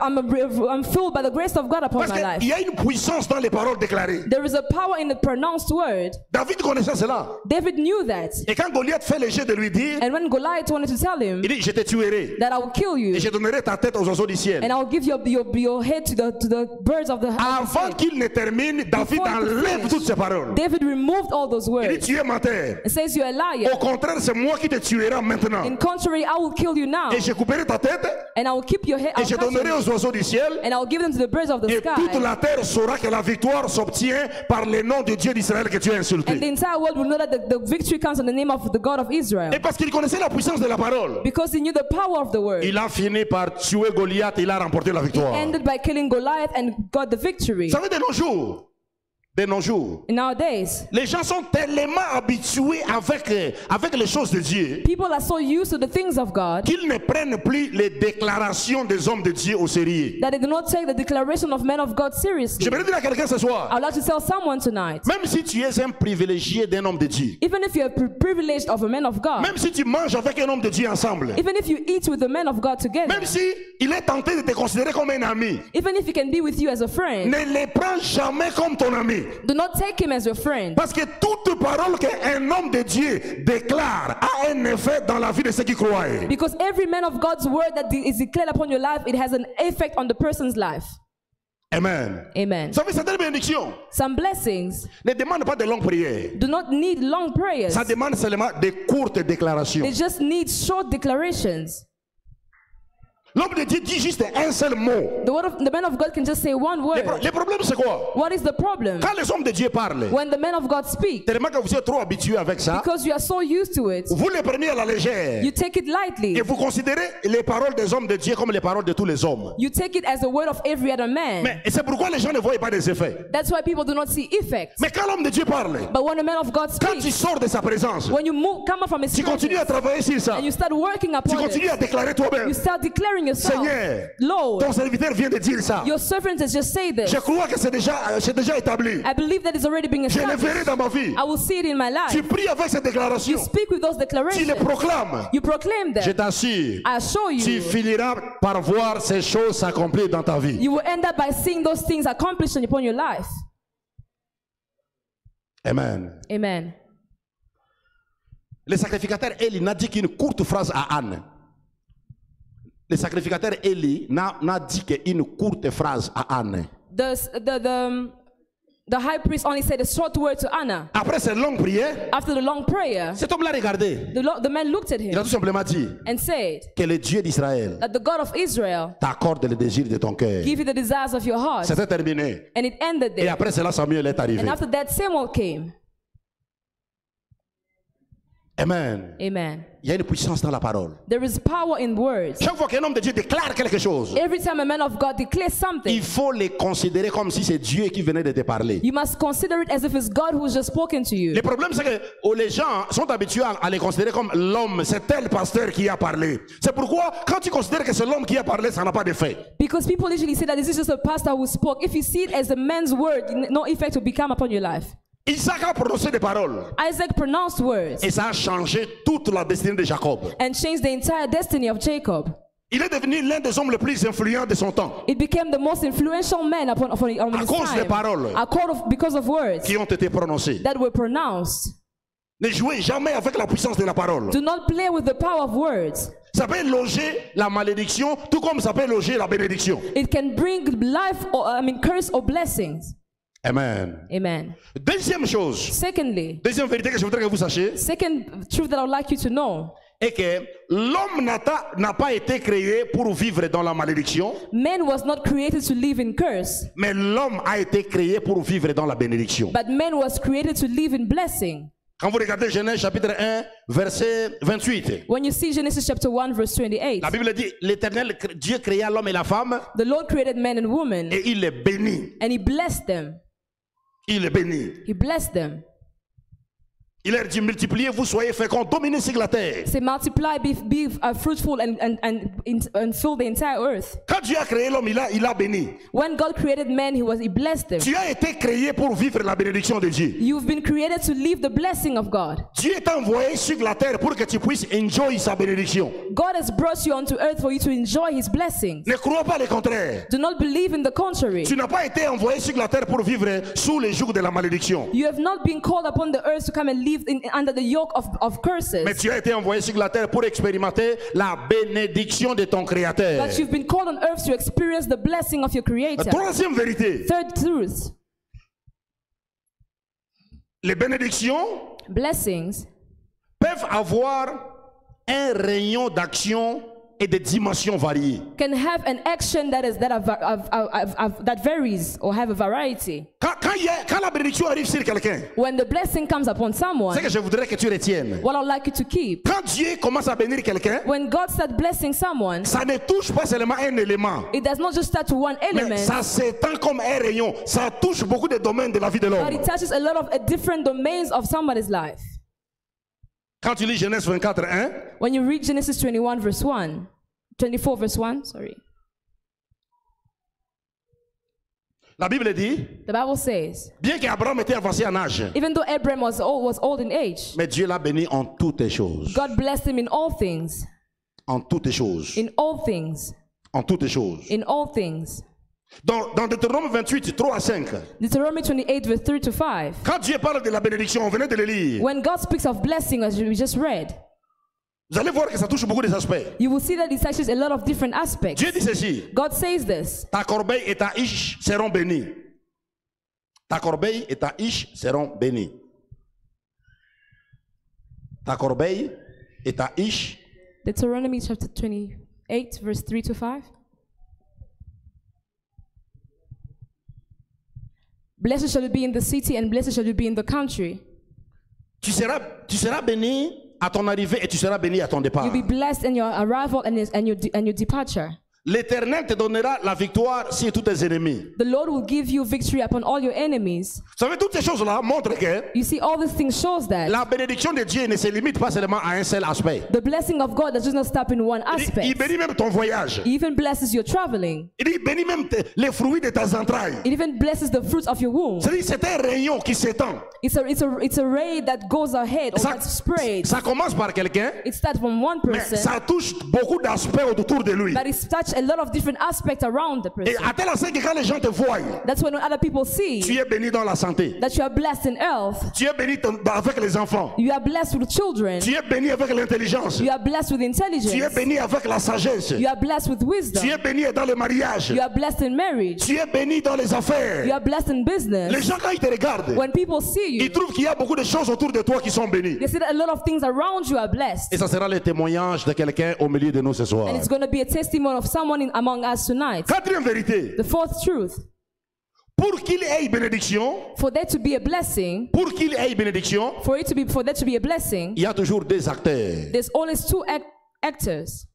I'm filled by the grace of God upon Parce my qu'il life. y a une puissance dans les paroles déclarées. There is a power in the pronounced word. David connaissait cela. David knew that. Et quand Goliath fait le jet de lui dire, And when Goliath wanted to tell him il dit, je te tuerai that I will kill you et je donnerai ta tête aux oiseaux du ciel. and I will give your head to the birds of the Avant sky. qu'il ne termine, David Before he could enlève finish, toutes ces paroles. David removed all those Il dit, words. tu es menteur. It says you're a liar. Au contraire, c'est moi qui te tuerai maintenant. In contrary, I will kill you now, Et je couperai ta tête and I will keep your head. et je donnerai aux oiseaux du ciel. And I will give them to the birds of the Et toute sky. la terre saura que la victoire s'obtient par le nom de Dieu d'Israël que tu as And the insulté. entire world will know that the victory comes in the name of the God of Israel. Et parce qu'il connaissait la puissance de la parole, Because he knew the power of the word. il a fini par tuer Goliath et il a remporté la victoire. Ended by killing Goliath and got the victory. Vous savez, de nos jours, Nowadays, les gens sont tellement habitués avec les choses de Dieu people are so used to the things of God qu'ils ne prennent plus les déclarations des hommes de Dieu au sérieux. that they do not take the declaration of men of God seriously. Je vais dire à quelqu'un ce soir, I would like to tell someone tonight, même si tu es un privilégié d'un homme de Dieu, even if you're privileged of a man of God, même si tu manges avec un homme de Dieu ensemble, even if you eat with the men of God together, même si il est tenté de te considérer comme un ami, even if he can be with you as a friend, ne les prends jamais comme ton ami. do not take him as your friend. Parce que toute parole qu'un homme de Dieu déclare a un effet dans la vie de ceux qui croient. Because every man of God's word that is declared upon your life, it has an effect on the person's life. Amen. Amen. Vous savez, certaines bénédictions Some blessings ne demandent pas de longues prières. do not need long prayers. Ça demande seulement de courtes déclarations. They just need short declarations. L'homme de Dieu dit juste un seul mot. The man of God can just say one word. Le problème c'est quoi? What is the problem? Quand les hommes de Dieu parlent, When the man of God speak, tellement que vous êtes trop habitués avec ça, because you are so used to it, vous les prenez à la légère. you take it lightly. Et vous considérez les paroles des hommes de Dieu comme les paroles de tous les hommes. You take it as the word of every other man. Mais c'est pourquoi les gens ne voient pas des effets. That's why people do not see effects. Mais quand l'homme de Dieu parle, But when the man of God quand tu speaks, sors de sa présence, when you come up from his tu continues à presence travailler sur ça. and you start working Tu upon continues it, à déclarer toi-même. you start declaring yourself, Seigneur, Lord, ton serviteur vient de dire ça. your servant has just said this. Je crois que c'est déjà établi. I believe that it's already being Je le established. verrai dans ma vie. I will see it in my life. Tu pries avec cette déclaration. You speak with those Tu les declarations. proclames. You proclaim Je them. t'assure, I assure tu you, finiras par voir ces choses s'accomplir dans ta vie. you will end up by seeing those things accomplished upon your life. Amen. Amen. Le sacrificateur Élie n'a dit qu'une courte phrase à Anne. Le sacrificateur Élie n'a dit qu'une courte phrase à Anne. The high priest only said a short word to Anna. Après cette longue prière, After the long prayer, cet homme l'a regardé. the man looked at Il a him tout simplement dit and said que le Dieu d'Israël that the God of Israel t'accorde le désir de ton cœur. give you the desires of your heart. C'était terminé. And it ended Et there. après cela, Samuel est arrivé. And after that, Samuel came. Amen. Amen. Il y a une puissance dans la parole. There is power in words. Chaque fois qu'un homme de Dieu déclare quelque chose, Every time a man of God declares something, il faut les considérer comme si c'est Dieu qui venait de te parler. you must consider it as if it's God who's just spoken to you. Le problème, c'est que les gens sont habitués à les considérer comme l'homme, c'est tel pasteur qui a parlé. C'est pourquoi, quand tu considères que c'est l'homme qui a parlé, ça n'a pas d'effet. Because people usually say that this is just a pastor who spoke. If you see it as a man's word, no effect will become upon your life. Isaac a prononcé des paroles. Isaac pronounced words Et ça a changé toute la destinée de Jacob. and changed the entire destiny of Jacob. Il est devenu l'un des hommes les plus influents de son temps, It became the most influential man on his cause des time. paroles Because of words qui ont été prononcées. that were pronounced. Ne jouez jamais avec la puissance de la parole. Do not play with the power of words. Ça peut loger la malédiction, tout comme ça peut loger la bénédiction. It can bring life, curse or blessings. Amen. Amen. Deuxième chose, Secondly, deuxième vérité que je voudrais que vous sachiez, second truth that I would like you to know, est que l'homme n'a pas été créé pour vivre dans la malédiction, man was not created to live in curse, mais l'homme a été créé pour vivre dans la bénédiction. but man was created to live in blessing. Quand vous regardez Genèse chapitre 1, verset 28, When you see Genesis chapter 1 verse 28, la Bible dit, l'Éternel, Dieu créa l'homme et la femme, the Lord created man and woman et il les bénit. and he blessed them. Il les bénit. He blessed them. Il leur dit, multipliez-vous, soyez féconds, dominez sur la terre. Say multiply, be fruitful and fill the entire earth. Quand Dieu a créé l'homme, il a béni. When God created man, he blessed them. Tu as été créé pour vivre la bénédiction de Dieu. You've been created to live the blessing of God. Dieu t'a envoyé sur la terre pour que tu puisses enjoy sa bénédiction. God has brought you onto earth for you to enjoy his blessings. Ne crois pas le contraire. Do not believe in the contrary. Tu n'as pas été envoyé sur la terre pour vivre sous les jours de la malédiction. You have not been called upon the earth to come and live under the yoke of curses. Mais tu as été envoyé sur la terre pour expérimenter la bénédiction de ton Créateur. But you've been called on earth to experience the blessing of your Creator. Troisième vérité. Third truth. Les bénédictions Blessings peuvent avoir un rayon d'action et de dimensions variées. can have an action that varies or have a variety. Quand la bénédiction arrive sur quelqu'un, When the blessing comes upon someone, c'est que je voudrais que tu retiennes. what I'd like you to keep, Quand Dieu commence à bénir quelqu'un, when God starts blessing someone, ça ne touche pas seulement un élément, it does not just start to one mais element, ça s'étend comme un rayon. Ça touche beaucoup de domaines de la vie de but l'homme. it touches a lot of different domains of somebody's life. Quand tu lis Genèse 24, 1, When you read Genesis 24 verse 1, sorry. la Bible dit, The Bible says, bien qu'Abraham était avancé en âge, even though Abraham was old in age, mais Dieu l'a béni en toutes choses. God blessed him in all things. En toutes choses. In all things. En toutes choses. In all things. Dans Deutéronome 28, 3 à 5, Deuteronomy 28 verse 3 to 5. quand Dieu parle de la bénédiction, on venait de le lire, When God speaks of blessing, as we just read, vous allez voir que ça touche beaucoup des aspects. you will see that it touches a lot of different aspects. Dieu dit ceci, God says this. ta corbeille et ta hiche seront bénies. Ta corbeille et ta hiche seront bénies. Ta corbeille et ta hiche Deuteronomy chapter 20. 8, verse 3 to 5. Blessed shall you be in the city, and blessed shall you be in the country. Tu seras béni à ton arrivée et tu seras béni à ton départ. You'll be blessed in your arrival and your departure. L'Éternel te donnera la victoire sur tous tes ennemis. The Lord will give you victory upon all your enemies. Vous savez, toutes ces choses-là montrent que You see, all these things shows that la bénédiction de Dieu ne se limite pas seulement à un seul aspect. the blessing of God does not stop in one Il aspect. bénit même ton voyage. He even blesses your traveling. Il bénit même les fruits de tes entrailles. It even blesses the fruits of your womb. C'est-à-dire, c'est un rayon qui s'étend. It's a ray that goes ahead or that's spread. Ça commence par quelqu'un, It starts from one mais person, ça touche beaucoup d'aspects autour de lui. but it's touched a lot of different aspects around the Et person. à tel enseigne que quand les gens te voient, That's when other people see tu es béni dans la santé. that you are blessed in health, Tu es béni avec les enfants. you are blessed with children, Tu es béni avec l'intelligence. you are blessed with Tu es intelligence, béni avec la sagesse. you are blessed with Tu wisdom, es béni dans le mariage. you are blessed in marriage, Tu es béni dans les affaires. you are blessed in Les business. gens, quand ils te regardent, When people see ils you, trouvent qu'il y a beaucoup de choses autour de toi qui sont bénies. they see that a lot of things around you are blessed. Et ça sera le témoignage de quelqu'un au milieu de nous ce soir. And it's going to be a testimony of someone among us tonight. Quatrième vérité, The fourth truth, pour qu'il ait bénédiction, for there to be a blessing, pour qu'il ait bénédiction, for there to be a blessing, il y a toujours deux acteurs. there's always two actors.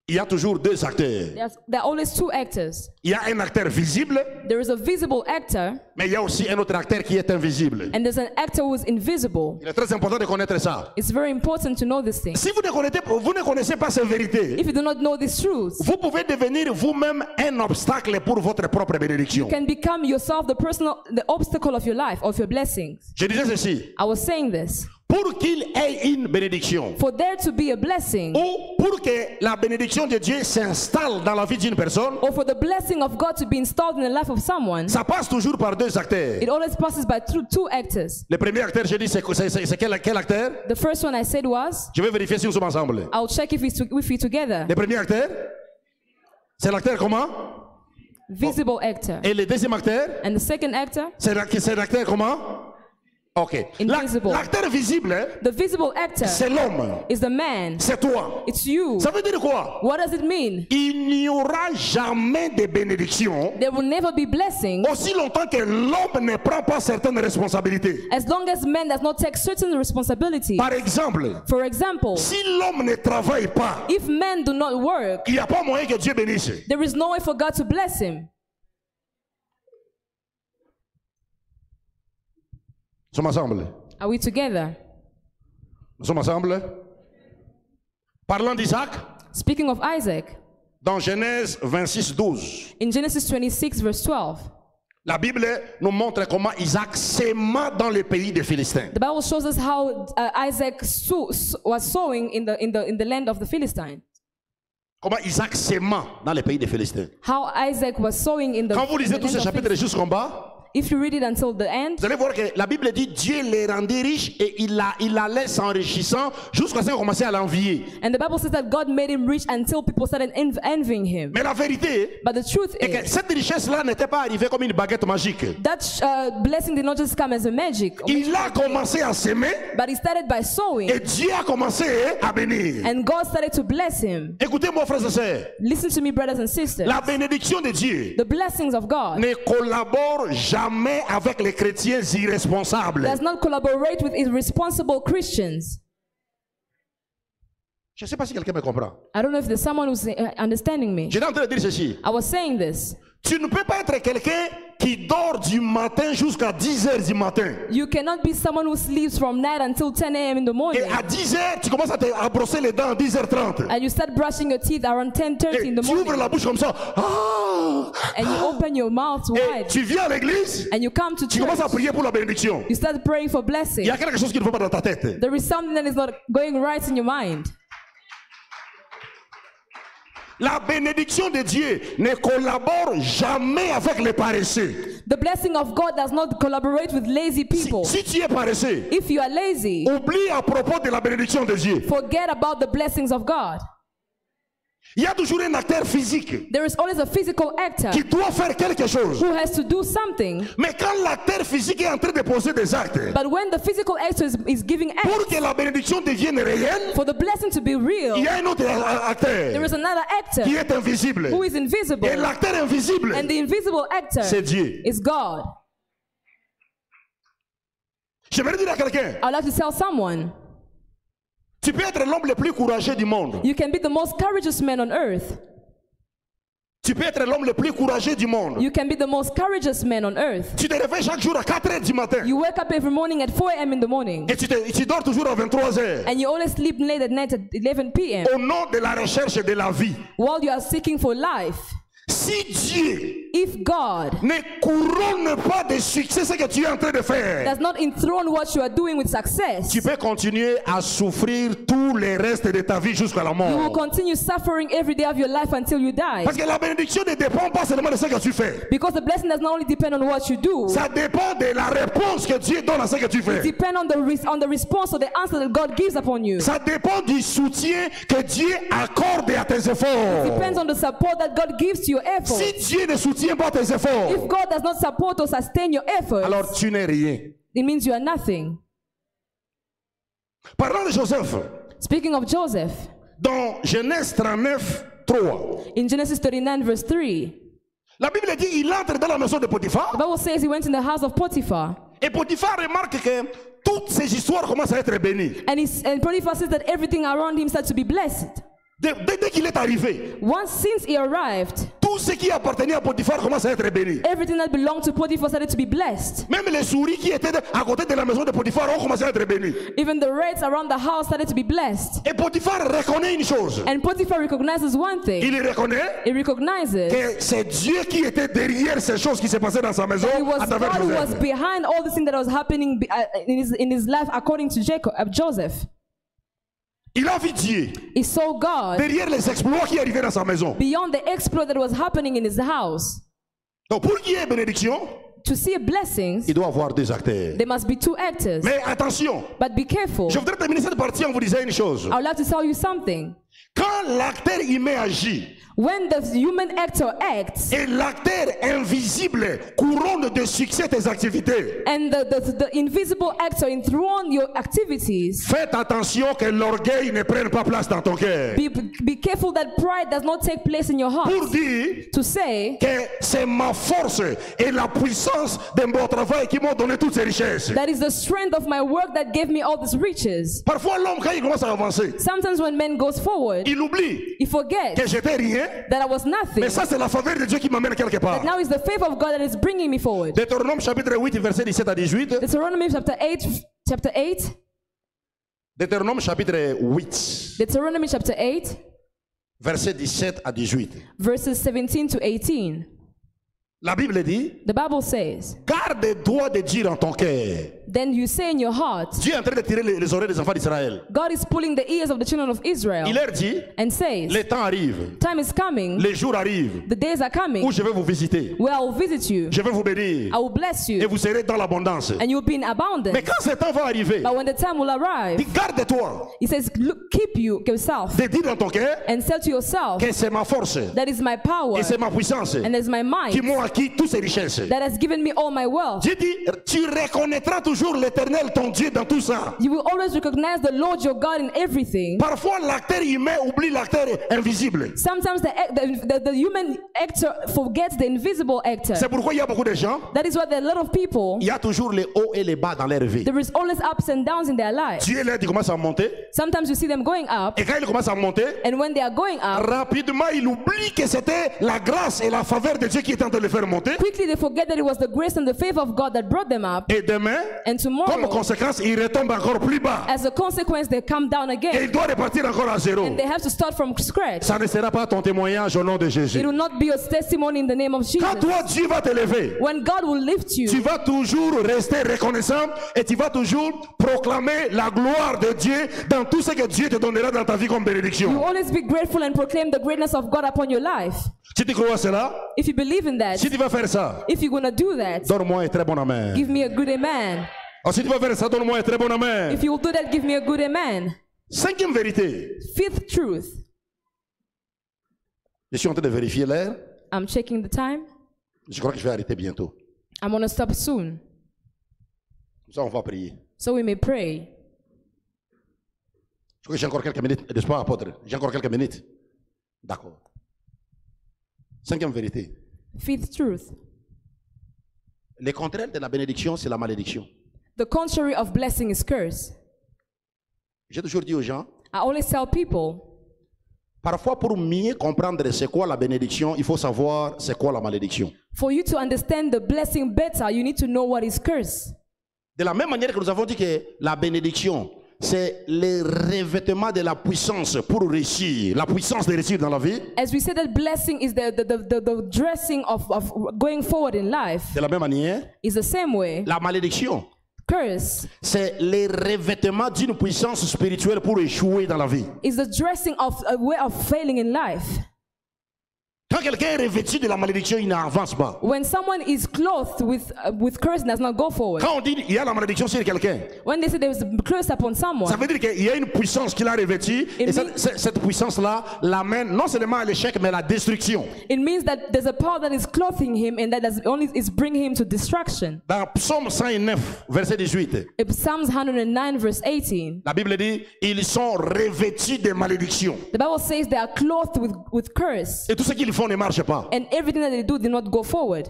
Il y a toujours deux acteurs. There are always two actors. Il y a un acteur visible, There is a visible actor, mais il y a aussi un autre acteur qui est invisible. and there's an actor who is invisible. Il est très important de connaître ça. It's very important to know this thing. Si vous ne connaissez pas ces vérités, If you do not know these truths, vous pouvez devenir vous-même un obstacle pour votre propre bénédiction. you can become yourself the obstacle of your life, of your blessings. Je disais ceci, I was saying this. pour qu'il ait une bénédiction, For there to be a blessing, ou pour que la bénédiction de Dieu s'installe dans la vie d'une personne, or for the blessing of God to be installed in the life of someone, ça passe toujours par deux acteurs. it always passes by two actors. Le premier acteur, j'ai dit, c'est quel acteur? The first one I said was, Je vais vérifier si nous sommes ensemble. I'll check if we're together. Le premier acteur, c'est l'acteur comment? Visible actor. Et le deuxième acteur, And the second actor, c'est l'acteur comment? Ok. Invisible. L'acteur visible, the visible actor, c'est l'homme. is the man. C'est toi. It's you. Ça veut dire quoi? What does it mean? Il n'y aura jamais de bénédiction There will never be blessing aussi longtemps que l'homme ne prend pas certaines responsabilités. as long as man does not take certain responsibility. Par exemple, For example, si l'homme ne travaille pas, if men do not work, il n'y a pas moyen que Dieu bénisse. there is no way for God to bless him. Nous sommes ensemble. Are we together? Nous sommes ensemble. Parlant d'Isaac, Speaking of Isaac, dans Genèse 26, 12, in Genesis 26, verse 12, la Bible nous montre comment Isaac s'aima dans le pays des Philistins. the Bible shows us how Isaac was sowing in the land of the Philistines. Comment Isaac s'aima dans le pays des Philistins. How Isaac was sowing in the, Quand vous lisez tous ces land of chapitres Philistines. jusqu'en bas, If you read it until the end, vous allez voir que la Bible dit Dieu les rendit riches et il allait s'enrichissant jusqu'à ce qu'on commençait à l'envier. and the Bible says that God made him rich until people started envying him. Mais la vérité But the truth est que is cette richesse-là n'était pas arrivée comme une baguette magique. that blessing did not just come as a magic, Il a commencé à s'aimer but he started by sowing, et Dieu a commencé à bénir. and God started to bless him. Écoutez-moi, frères et sœurs, Listen to me, brothers and sisters. la bénédiction de Dieu The blessings of God ne collabore jamais avec les chrétiens irresponsables. does not collaborate with irresponsible Christians. Je ne sais pas si quelqu'un me comprend. I don't know if there's someone who's understanding me. J'étais en train de dire ceci. I was saying this. Tu ne peux pas être quelqu'un qui dort du matin jusqu'à 10 heures du matin. You cannot be someone who sleeps from night until 10 a.m. in the morning. Et à 10 heures, tu commences à brosser les dents à 10h30. And you start brushing your teeth around 10:30 in Et the tu ouvres morning. la bouche comme ça. Ah! And you open your mouth Et wide. tu viens à l'église, And you come to tu commences à church. prier pour la bénédiction. You start praying for Il blessing. y a quelque chose qui ne va pas dans ta tête. There is something that is not going right in your mind. La bénédiction de Dieu ne collabore jamais avec les paresseux. The blessing of God does not collaborate with lazy people. Si tu es paresseux, If you are lazy, oublie à propos de la bénédiction de Dieu. forget about the blessings of God. Il y a toujours un acteur physique There is always a physical actor qui doit faire quelque chose. who has to do something. Mais quand l'acteur physique est en train de poser des actes, But when the physical actor is giving pour acts, que la bénédiction devienne réelle, for the blessing to be il real, y a un autre there acteur is another actor qui est invisible. who is invisible. Et l'acteur invisible, And the invisible actor c'est Dieu. is God. J'aimerais dire à quelqu'un, I'd like to tell someone, tu peux être l'homme le plus courageux du monde. you can be the most courageous man on earth. Tu peux être l'homme le plus courageux du monde. You can be the most courageous man on earth. Tu te réveilles chaque jour à 4 heures du matin. You wake up every morning at 4 a.m. in the morning. Et tu dors toujours à 23 heures. And you always sleep late at night at 11 p.m. Au nom de la recherche de la vie. while you are seeking for life. Si Dieu If God ne couronne pas de succès ce que tu es en train de faire, does not enthrone what you are doing with success, tu peux continuer à souffrir tout le reste de ta vie jusqu'à la you will mort. continue suffering every day of your life until you die. Parce que la bénédiction ne dépend pas seulement de ce que tu fais. Because the blessing does not only depend on what you do, Ça dépend de la réponse que Dieu donne à ce que tu fais. depend on the response or the answer that God gives upon you. Ça dépend du soutien que Dieu accorde à tes efforts. Depends on the support that God gives to your efforts. Si Dieu ne soutient pas tes efforts, If God does not support or sustain your efforts, alors tu n'es rien. it means you are nothing. Parlant de Joseph, Speaking of Joseph, dans Genèse 39, 3, in Genesis 39 verse 3, la Bible dit il entre dans la maison de Potiphar the Bible says he went in the house of Potiphar. et Potiphar remarque que toutes ces histoires commencent à être bénies. And Potiphar says that everything around him started to be blessed. Dès qu'il est arrivé, Since he arrived, tout ce qui appartenait à Potiphar commence à être béni. everything that belonged to Potiphar started to be blessed. Même les souris qui étaient à côté de la maison de Potiphar ont commencé à être bénis. Even the rats around the house started to be blessed. Et Potiphar reconnaît une chose. And Potiphar recognizes one thing. Il reconnaît He recognizes que c'est Dieu qui était derrière ces choses qui se passaient dans sa maison that it was à travers God who was Joseph. behind all the things that was happening in his life according to Joseph. Il a vu Dieu He saw God derrière les exploits qui arrivaient dans sa maison. beyond the exploit that was happening in his house. Donc pour qu'il y ait bénédiction, To see blessings, il doit avoir deux acteurs. there must be two actors. Mais attention, But be careful. je voudrais terminer cette partie en vous disant une chose. I would like to tell you something. Quand l'acteur humain agit When the human actor acts et l'acteur invisible couronne de succès tes activités, and the invisible actor enthrone your activities, faites attention que l'orgueil ne prenne pas place dans ton cœur. be careful that pride does not take place in your heart. Pour dire To say que c'est ma force et la puissance de mon travail qui m'ont donné toutes ces richesses. that is the strength of my work that gave me all these riches. Parfois l'homme quand il commence à avancer, Sometimes when man goes forward, il oublie he forgets que j'étais rien, that I was nothing. mais ça c'est la faveur de Dieu qui m'amène quelque part. Now it's the favor of God that is bringing me forward. Deutéronome chapitre 8 verset 17 à 18. Deuteronomy chapter 8. Deutéronome chapitre 8 Deuteronomy chapter 8, verset 17 à 18. verses 17 to 18. La Bible dit, The Bible says, garde-toi de dire en ton cœur. then you say in your heart, Dieu est en train de tirer les oreilles des enfants d'Israël. God is pulling the ears of the children of Israel Il leur dit, and says, le temps arrive, time is coming, les jours arrivent, the days are où coming, je vais vous visiter, where I will visit you, je vais vous bénir, I will bless et you, vous serez dans l'abondance. and you'll be in abundance. Mais quand ce temps va arriver, But when the time will arrive, dis, garde-toi he says, look, keep yourself de dire dans ton cœur and say to yourself, que c'est ma force that is my power et c'est ma puissance and that is my might qui m'ont acquis toutes ces richesses. that has given me all my wealth. Dieu dit, tu reconnaîtras toujours l'Éternel, ton Dieu, dans tout ça. You will always recognize the Lord your God in everything. Parfois, l'acteur humain oublie l'acteur invisible. Sometimes the human actor forgets the invisible actor. C'est pourquoi il y a beaucoup de gens, That is why there are a lot of people, il y a toujours les hauts et les bas dans leur vie. there is always ups and downs in their lives. Dieu l'aide, il commence à monter. Sometimes you see them going up, Et quand il commence à monter, and when they are going up, rapidement, il oublie que c'était la grâce et la faveur de Dieu qui était en train de le faire monter. quickly they forget that it was the grace and the favor of God that brought them up. Et demain, And comme tomorrow, conséquence, il retombe encore plus bas. as a consequence, they come down Et again. il doit repartir encore à zéro. And they have to start from scratch. Ça ne sera pas ton témoignage au nom de Jésus. It will not be a testimony in the name of Quand Jesus. toi, Dieu va te lever, When God will lift tu you, vas toujours rester reconnaissant et tu vas toujours proclamer la gloire de Dieu dans tout ce que Dieu te donnera dans ta vie comme you bénédiction. always be grateful and proclaim the greatness of God upon your life. Si tu crois à cela, If you believe in that, si tu vas faire ça, if you're gonna do that, donne-moi un très bon amen. give me a good amen. Oh, si tu vas faire ça, donne-moi un très bon amen. If you will do that, give me a good amen. Cinquième vérité, Fifth truth. Je suis en train de vérifier l'heure. I'm checking the time. Je crois que je vais arrêter bientôt. I'm going to stop soon. Ça, on va prier. So we may pray. Je crois que j'ai encore quelques minutes. N'est-ce pas, apôtre? J'ai encore quelques minutes. D'accord. Cinquième vérité. Fifth truth. Le contraire de la bénédiction, c'est la malédiction. The contrary of blessing is curse. J'ai toujours dit aux gens, I always tell people, parfois pour mieux comprendre c'est quoi la bénédiction, il faut savoir c'est quoi la malédiction. for you to understand the blessing better, you need to know what is curse. De la même manière que nous avons dit que la bénédiction, c'est le revêtement de la puissance pour réussir, la puissance de réussir dans la vie. As we said, that blessing is the dressing of going forward in life. De la même manière, Is the same way. la malédiction, Curse c'est le revêtement d'une puissance spirituelle pour échouer dans la vie. is the dressing of a way of failing in life. Quand quelqu'un est revêtu de la malédiction, il n'avance pas. When someone is clothed with curse and does not go forward. Quand on dit il y a la malédiction sur quelqu'un, When they say there is a curse upon ça someone, veut dire qu'il y a une puissance qu'il a revêtue et It cette puissance-là l'amène non seulement à l'échec mais à la destruction. it means that there's a power that is clothing him and that is bringing him to destruction. Dans Psaume 109, verset 18, In Psalms 109 verse 18, la Bible dit ils sont revêtus de malédiction. the Bible says they are clothed with curse, Et tout ce qu'ils font ne marche pas. and everything that they do did not go forward.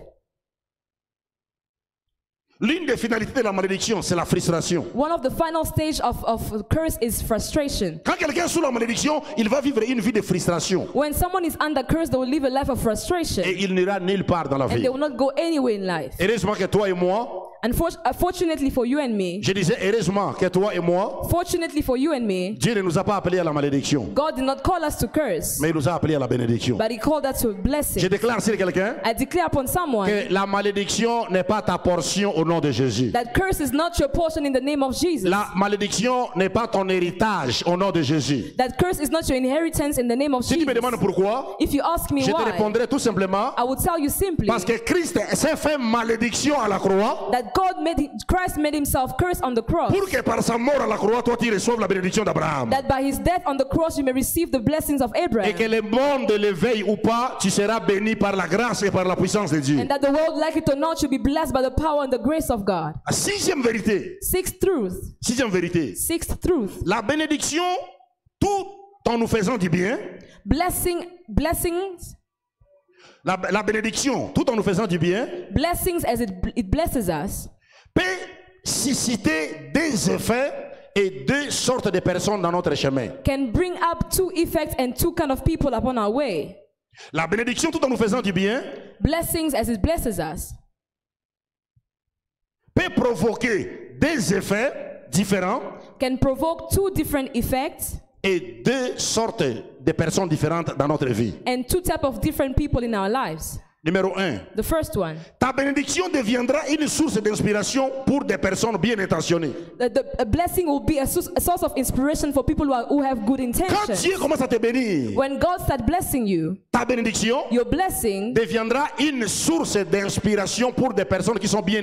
L'une des finalités de la malédiction, c'est la frustration. One of the final stage of curse is frustration. Quand quelqu'un est sous la malédiction, il va vivre une vie de frustration. When someone is under curse, they will live a life of frustration, Et il n'ira nulle part dans la and vie. they will not go anywhere in life. Heureusement que toi et moi, Fortunately for you and me, je disais heureusement que toi et moi, fortunately for you and me, Dieu ne nous a pas appelés à la malédiction, God did not call us to curse, mais il nous a appelés à la bénédiction. but He called us to Je blessing. déclare sur quelqu'un I declare upon someone que la malédiction n'est pas ta portion au nom de Jésus. that curse is not your portion in the name of Jesus. La malédiction n'est pas ton héritage au nom de Jésus. That curse is not your inheritance in the name of Si tu me Jesus. demandes pourquoi, If you ask me je te why, répondrai tout simplement I will tell you simply parce que Christ s'est fait malédiction à la croix that Christ made Himself curse on the cross, pour que par sa mort à la croix, toi tu reçoives la bénédiction d'Abraham. that by His death on the cross you may receive the blessings of Et Abraham, que le monde l'éveille ou pas, tu seras béni par la grâce et par la puissance de Dieu. and that the world, like it or not, should be blessed by the power and the grace of God. Sixième vérité. Sixth truth. Sixième vérité. Sixth truth. La bénédiction, tout en nous faisant du bien. Blessings La bénédiction, tout en nous faisant du bien, as it blesses us, peut susciter des effets et deux sortes de personnes dans notre chemin. can bring up two effects and two kind of people upon our way. La bénédiction, tout en nous faisant du bien, Blessings as it blesses us peut provoquer des effets différents can provoke two different effects et deux sortes de personnes différentes dans notre vie. and two type of different people in our lives. Numéro 1. The first one, Ta bénédiction deviendra une source d'inspiration pour des personnes bien intentionnées. a blessing will be a source of inspiration for people who have good Quand intentions. Dieu commence à te bénir, When God starts blessing you, ta bénédiction your blessing deviendra une source d'inspiration pour des personnes qui sont bien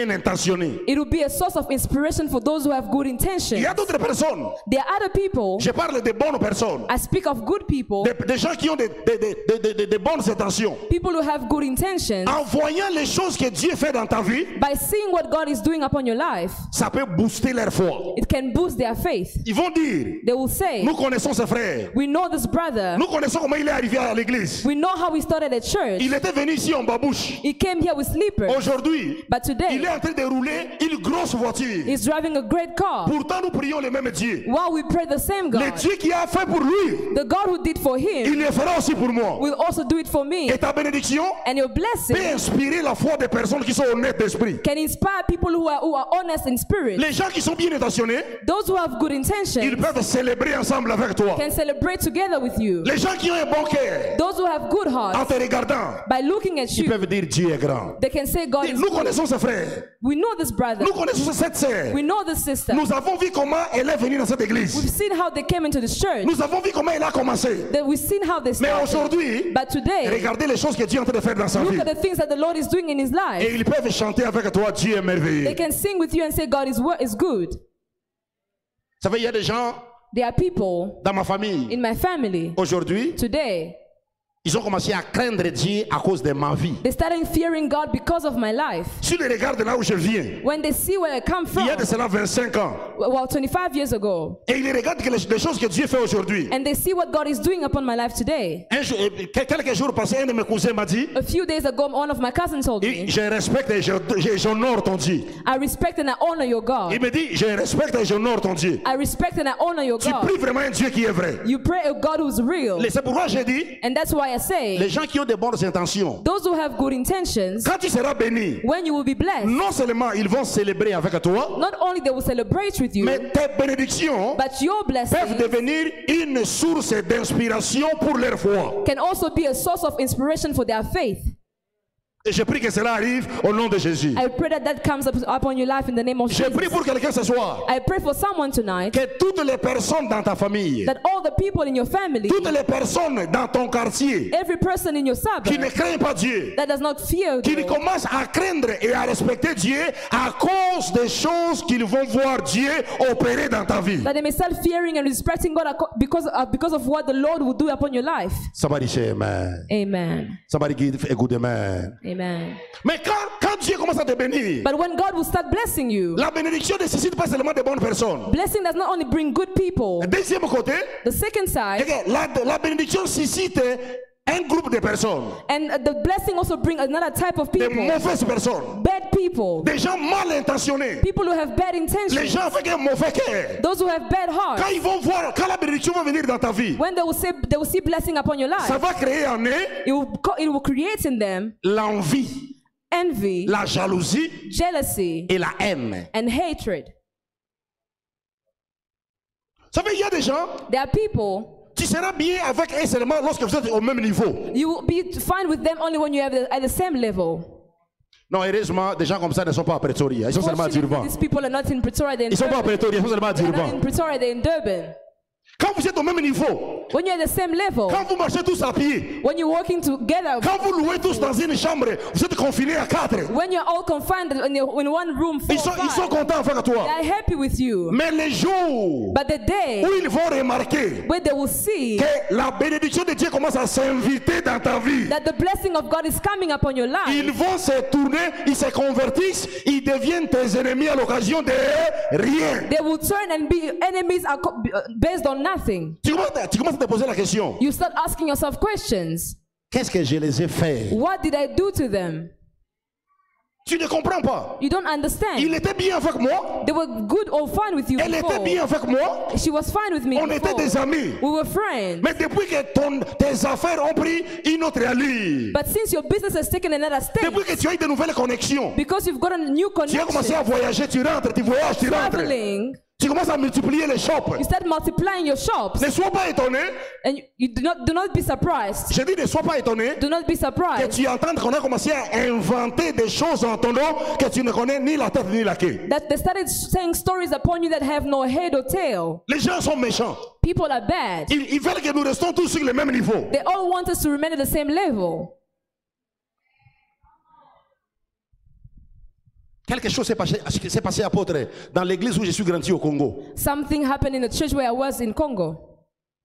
intentionnées. it will be a source of inspiration for those who have good Il intentions. y a d'autres personnes, There are other people, je parle de bonnes personnes, I speak of good people, des gens qui ont de bonnes intentions. people who have good intentions. En voyant les choses que Dieu fait dans ta vie, By seeing what God is doing upon your life, ça peut booster leur foi. it can boost their faith. Ils vont dire, They will say, nous connaissons ce frère, we know this brother, nous connaissons comment il est arrivé à l'église. we know how he started at church. Il était venu ici en babouche. He came here with sleepers, Aujourd'hui, but il today est en train de rouler une grosse voiture. he's driving a great car. Pourtant, nous prions le même Dieu. While we pray the same Le God, Dieu qui a fait pour lui, the God who did for him il le fera aussi pour moi. will also do it for me. Et ta bénédiction And your peut blessing inspirer la foi des personnes qui sont honnêtes d'esprit. can inspire people who are honest in spirit. Les gens qui sont bien intentionnés, Those who have good ils intentions peuvent célébrer ensemble avec toi. can celebrate together with you. Les gens qui ont un bon cœur, Those who have good en hearts, te regardant, by looking at ils you, peuvent dire Dieu est grand. they can say God is Nous good. connaissons ce frère, We know this brother. nous connaissons cette sœur. We know this sister. Nous avons vu comment elle est venue dans cette We've église. seen how they came into this church. Nous avons vu comment elle a commencé. We've seen how they Mais started. aujourd'hui, But today, regardez les choses que Dieu est en train de faire dans sa look vie. at the things that the Lord is doing in his Et life. ils peuvent chanter avec toi, Dieu est They merveilleux. can sing with you and say God is good. Vous savez, il y a des gens There are people dans ma famille in my family aujourd'hui, today, Ils ont commencé à craindre Dieu à cause de ma vie. They started fearing God because of my life. Si les regardent de là où je viens, When they see where I come il from, y a de cela 25 ans, well, 25 years ago, et ils regardent que les choses que Dieu fait aujourd'hui. and they see what God is doing upon my life today. Quelques jours passés, un de mes cousins m'a dit, A few days ago, one of my cousins told me, je respecte et j'honore ton Dieu. I respect and I honor your God. Il me dit, je respecte et j'honore ton Dieu. I respect and I honor your Tu God. pries vraiment un Dieu qui est vrai. You pray a God who's real. C'est pourquoi j'ai dit, And that's why I say, les gens qui ont de bonnes intentions, those who have good intentions, quand tu seras béni, when you will be blessed, non seulement ils vont célébrer avec toi, not only they will celebrate with you, mais tes bénédictions but your peuvent blessings devenir une source d'inspiration pour leur foi. can also be a source of inspiration for their faith. Et je prie que cela arrive au nom de Jésus. I pray that that comes upon your life in the name of Je prie Jesus. pour quelqu'un ce soir, I pray for someone tonight que toutes les personnes dans ta famille, that all the people in your family, toutes les personnes dans ton quartier every person in your qui ne suburb craignent pas Dieu, that does not fear qui God, commencent à craindre et à respecter Dieu à cause des choses qu'ils vont voir Dieu opérer dans ta vie. that they may start fearing and respecting God because of what the Lord will do upon your life. Somebody say amen. Amen. Somebody give a good amen. Amen. Mais quand Dieu commence à te bénir, But when God will start blessing you, la bénédiction ne nécessite pas seulement de bonnes personnes. blessing does not only bring good people. Deuxième côté, The second side, la bénédiction suscite un groupe de personnes, and the blessing also brings another type of de people, mauvaises personnes, bad people, des gens mal intentionnés, people who have bad les intentions, gens avec un mauvais cœur. those who have bad hearts. Quand ils vont voir, quand la bénédiction va venir dans ta vie, When they will see blessing upon your ça life, va créer en eux it will create in them l'envie, envy, la jalousie jealousy, et la haine. and hatred. Vous savez, il y a des gens, There are people, tu seras bien avec eux seulement lorsque vous êtes au même niveau. you will be fine with them only when you are at the same level. Non, heureusement, des gens comme ça ne sont pas à Pretoria, ils sont seulement à Fortunately, Durban. these people are not in Pretoria, they're in Ils sont pas à Durban. Pretoria, ils sont seulement à They're not Durban. in Pretoria, they're in Durban. Quand vous êtes au même niveau, When you're at the same level, quand vous marchez tous à pied, when you're working together, quand vous louez tous dans une chambre, vous êtes confinés à 4. when you're all confined in one room, Ils sont contents avec they toi. are happy with you. Mais les jours But the day où ils vont remarquer where they will see que la bénédiction de Dieu commence à s'inviter dans ta vie, that the blessing of God is coming upon your life, ils vont se tourner, ils se convertissent, ils deviennent tes ennemis à l'occasion de rien. they will turn and be enemies based on nothing. Tu commences à te poser la question, You start asking yourself questions. qu'est-ce que je les ai fait? What did I do to them? Tu ne comprends pas. You don't understand. Il était bien avec moi, They were good or fine with you elle était before. bien avec moi, She was fine with me on était before. des amis. We were friends. Mais depuis que tes affaires ont pris une autre allure, But since your business has taken another stage, depuis que tu as eu de nouvelles connexions, because you've got a new tu as commencé connection, à voyager, tu rentres, tu voyages, tu rentres. traveling, Tu commences à multiplier les shops. you start multiplying your shops, Ne sois pas étonné, and you do not be surprised. je dis ne sois pas étonné Do not be que surprised tu entends qu'on a commencé à inventer des choses en ton nom que tu ne connais ni la tête ni la queue. that they started saying stories upon you that have no head or tail. Les gens sont méchants. People are bad. Ils veulent que nous restons tous sur le même niveau. They all want us to remain at the same level. Quelque chose s'est passé, apôtre, dans l'église où je suis grandi au Congo. Something happened in the church where I was in Congo.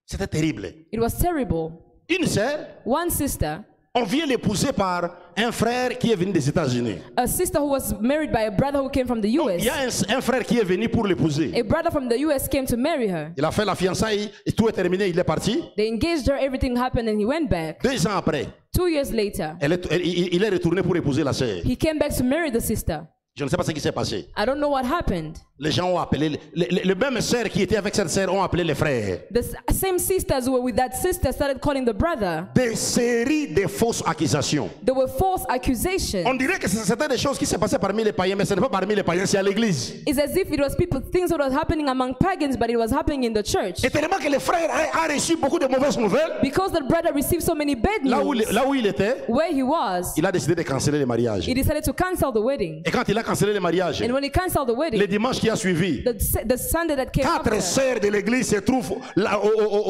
C'était terrible. It was terrible. Une sœur, One sister, on vient l'épouser par un frère qui est venu des États-Unis. a sister who was married by a brother who came from the Il US. y a un frère qui est venu pour l'épouser. A brother from the US came to marry her. Il a fait la fiançaille, et tout est terminé, il est parti. They engaged her, everything happened, and he went back. 2 ans après, 2 years later, il est retourné pour épouser la sœur. he came back to marry the sister. Je ne sais pas ce qui s'est passé. I don't know what happened. Les gens ont appelé, les mêmes sœurs qui étaient avec cette sœur ont appelé les frères. The same sisters who were with that sister started calling the brother. Des séries de fausses accusations. There were false accusations. On dirait que c'était des choses qui se passaient parmi les païens, mais ce n'est pas parmi les païens, c'est à l'église. It's as if it was things that was happening among pagans, but it was happening in the church. Et tellement que le frère a reçu beaucoup de mauvaises nouvelles. Because the brother received so many bad Là news, où il était, where he was, il a décidé de canceller le mariage. he decided to cancel the wedding. Et quand il a cancellé le mariage, And when he canceled the le wedding, dimanche qui a suivi, the Sunday that came 4 after, sœurs de l'église se trouvent là,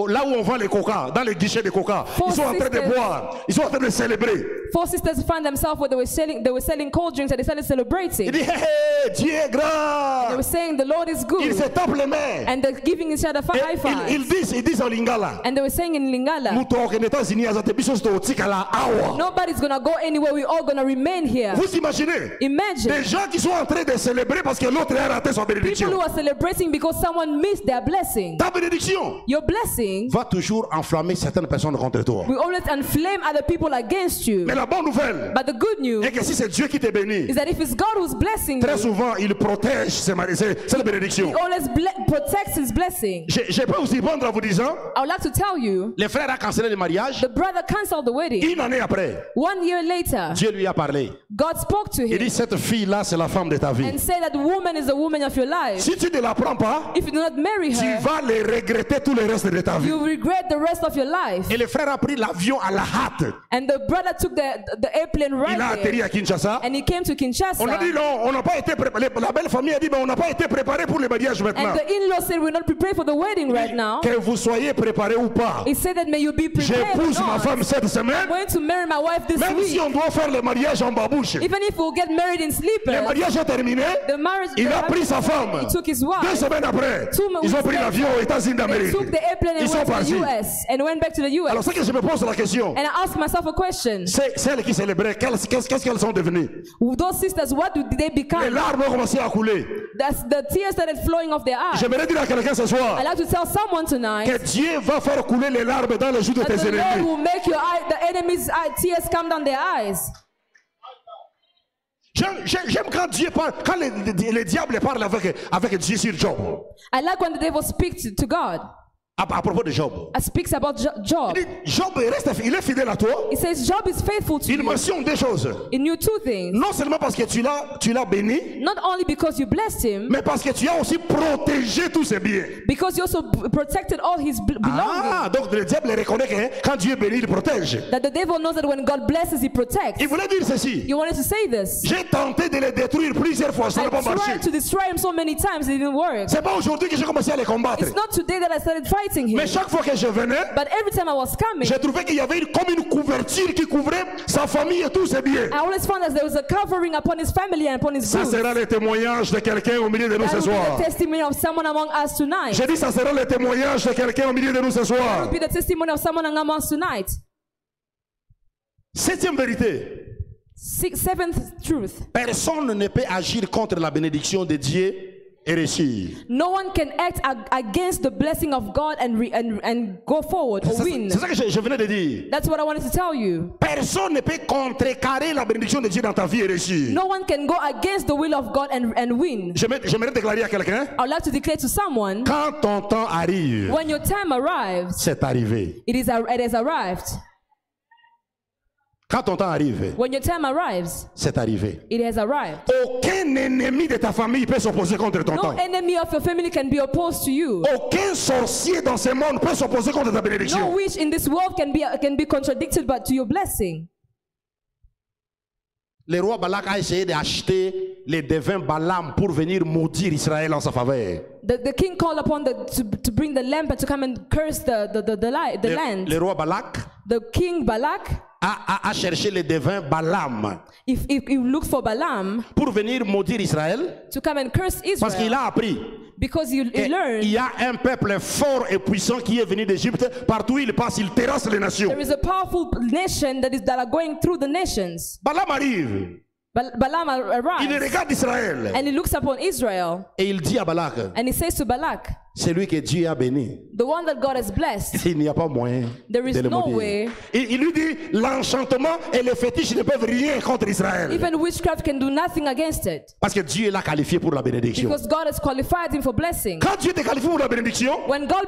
là où on vend les coca, dans les guichets de coca. Ils sont en train de boire, ils sont en train de célébrer. 4 sisters found themselves where they were selling cold drinks and they started celebrating. Ils disent, hey, Dieu est They grand. were saying the Lord is Ils good, se tapent les mains. and they're giving each other Et high fives. ils disent en lingala. And they were saying in Lingala, Nous toquons les États-Unis, à cette biche, c'est au Tikala, awa. nobody's gonna go anywhere. We're all gonna remain here. Vous imaginez? Imagine Des gens qui sont en train de célébrer parce que l'autre a raté son people who bénédiction. are celebrating because someone missed their blessing. Ta bénédiction Your blessing va toujours enflammer certaines personnes contre toi. will always inflame other people against you. Mais la bonne nouvelle But the good news est que si c'est Dieu qui te bénit, is that if it's God who's blessing très you, souvent il protège cette bénédiction. He always protects His blessing. Je peux aussi répondre en vous disant, I would like to tell you, le frère a cancellé le mariage, the brother canceled the wedding. une année après, 1 year later, Dieu lui a parlé. God spoke to Il him dit, cette fille-là, c'est la femme de ta vie. and said that woman is the woman of your life. Si tu ne la prends pas, If you do not marry tu her, vas les regretter tout le reste de ta vie. you regret the rest of your life. Et le frère a pris l'avion à la hâte. And the brother took the airplane right Il a atterri there, à Kinshasa. and he came to Kinshasa. On a dit non, on n'a pas été préparé. La belle famille a dit, mais on n'a pas été préparé pour le mariage maintenant. And the in-law said, we're not prepared for the wedding right now. Que vous soyez préparés ou pas, He said that may you be prepared or j'épouse ma not. femme cette semaine. I'm going to marry my wife this Même si week. on doit faire le mariage en babouche, Even if we'll get married in le sleepers, mariage est terminé. the marriage, Il the a pris sa femme. he took his 2 wife. semaines après, 2 ils ont weeks pris later, l'avion aux États-Unis They d'Amérique. took the airplane and Ils sont went to partis. the US and went back to the US. Alors, ce que je me pose la question, And I asked myself a question. c'est celles qui célébraient, qu'est-ce qu'elles sont devenues? Those sisters, what did they Les become? larmes ont commencé à couler. That's the tears started flowing off their eyes. J'aimerais dire à quelqu'un ce soir I like to tell someone tonight que Dieu va faire couler les larmes dans les joues de that tes the Lord ennemis. will make the enemy's tears come down their eyes. J'aime quand Dieu parle, quand les diables parlent avec Dieu sur Job. I like when the devil speaks to God. À propos de Job. Speaks about Job. Il dit, Job il est fidèle à toi. He says Job is faithful to Il you. mentionne deux choses. He knew 2 things. Non seulement parce que tu l'as béni, Not only because you blessed him, mais parce que tu as aussi protégé tous ses biens. because you also protected all his belongings. Ah, donc le diable reconnaît que quand Dieu bénit, il protège. That the devil knows that when God blesses, he protects. Il voulait dire ceci. You wanted to say this. J'ai tenté de les détruire plusieurs fois, ça I n'a pas marché. tried to destroy him so many times, it didn't work. C'est pas aujourd'hui que j'ai commencé à les combattre. It's not today that I started fighting him. Mais chaque fois que je venais, But every time I was coming, j'ai trouvé qu'il y avait comme une couverture qui couvrait sa famille et tous ses biens. I always found that there was a covering upon his family and upon his Ça goods. sera le témoignage de quelqu'un au milieu de nous That ce will be soir. the testimony of someone among us tonight. J'ai dit ça sera le témoignage de quelqu'un au milieu de nous ce That soir. will be the testimony of someone among us tonight. 7e vérité. 7th truth. Personne ne peut agir contre la bénédiction de Dieu et réussir. No one can act against the blessing of God and go forward or win. C'est ça que je venais de dire. That's what I wanted to tell you. Personne ne peut contrecarrer la bénédiction de Dieu dans ta vie et réussir. No one can go against the will of God and win. J'aimerais déclarer à quelqu'un, I would like to declare to someone, quand ton temps arrive, when your time arrives, c'est arrivé. it has arrived. Quand ton temps arrive, When your time arrives, c'est arrivé. it has arrived. Aucun ennemi de ta famille peut s'opposer contre ton No temps. enemy of your family can be opposed to you. Aucun sorcier dans ce monde peut s'opposer contre ta No bénédiction. witch in this world can be contradicted but to your blessing. Le roi Balak a essayé d'acheter les devins Balaam pour venir maudire Israël en sa faveur. The king called upon to bring the lamp and to come and curse the land. Le roi Balak The king Balak, a cherché les devins Balaam if you look for Balaam pour venir maudire Israël to come and curse parce qu'il Israel, a appris because he learned qu'il y a un peuple fort et puissant qui est venu d'Égypte. Partout où il passe, il terrasse les nations. there is a powerful nation that are going through the nations. Balaam arrive, Balaam il arrives regarde Israël and he looks upon Israel et il dit à Balak, and he says to Balak, celui que Dieu a béni, the one that God has blessed, il n'y a pas moyen there is de le no maudire. way. Il lui dit, l'enchantement et les fétiches ne peuvent rien contre Israël. Even witchcraft can do nothing against it Parce que Dieu l'a qualifié pour la bénédiction. because God has qualified him for blessing. Quand Dieu te qualifie pour la bénédiction, When God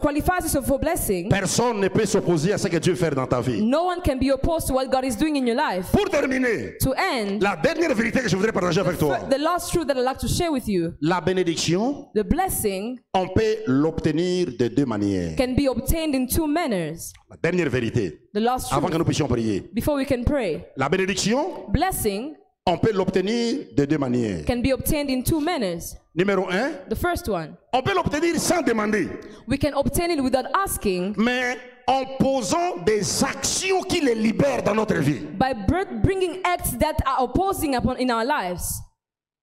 qualifies you for blessing, personne ne peut s'opposer à ce que Dieu fait dans ta vie. no one can be opposed to what God is doing in your life. Pour terminer, To end, la dernière vérité que je voudrais partager avec toi. the last truth that I'd like to share with you, La bénédiction, the blessing on peut l'obtenir de deux manières. can be obtained in 2 manners. La dernière vérité, The last avant que truth, nous puissions prier. before we can pray. La bénédiction, Blessing on peut l'obtenir de deux manières. can be obtained in 2 manners. Numéro 1, The first one, on peut l'obtenir sans demander, we can obtain it without asking mais en posant des actions qui les libèrent dans notre vie. by bringing acts that are opposing upon in our lives.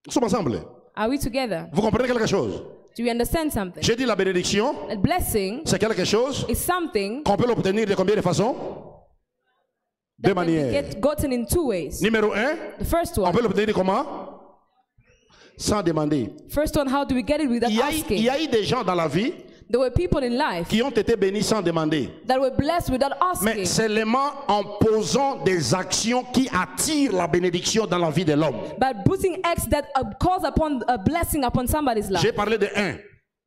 Nous sommes ensemble. Are we together? Vous comprenez quelque chose? Do we understand something? J'ai dit la bénédiction, A blessing c'est quelque chose is something qu'on peut l'obtenir de combien de façons? Deux that can be manières. gotten in two ways. Numéro 1, The first on one, peut l'obtenir comment? Sans demander. first one, how do we get it without Il y asking? a eu des gens dans la vie There were people in life qui ont été bénis sans demander. that were blessed without Mais asking, seulement en posant des actions qui attirent la bénédiction dans la vie de l'homme. by putting acts that cause upon a blessing upon somebody's life. J'ai parlé de 1,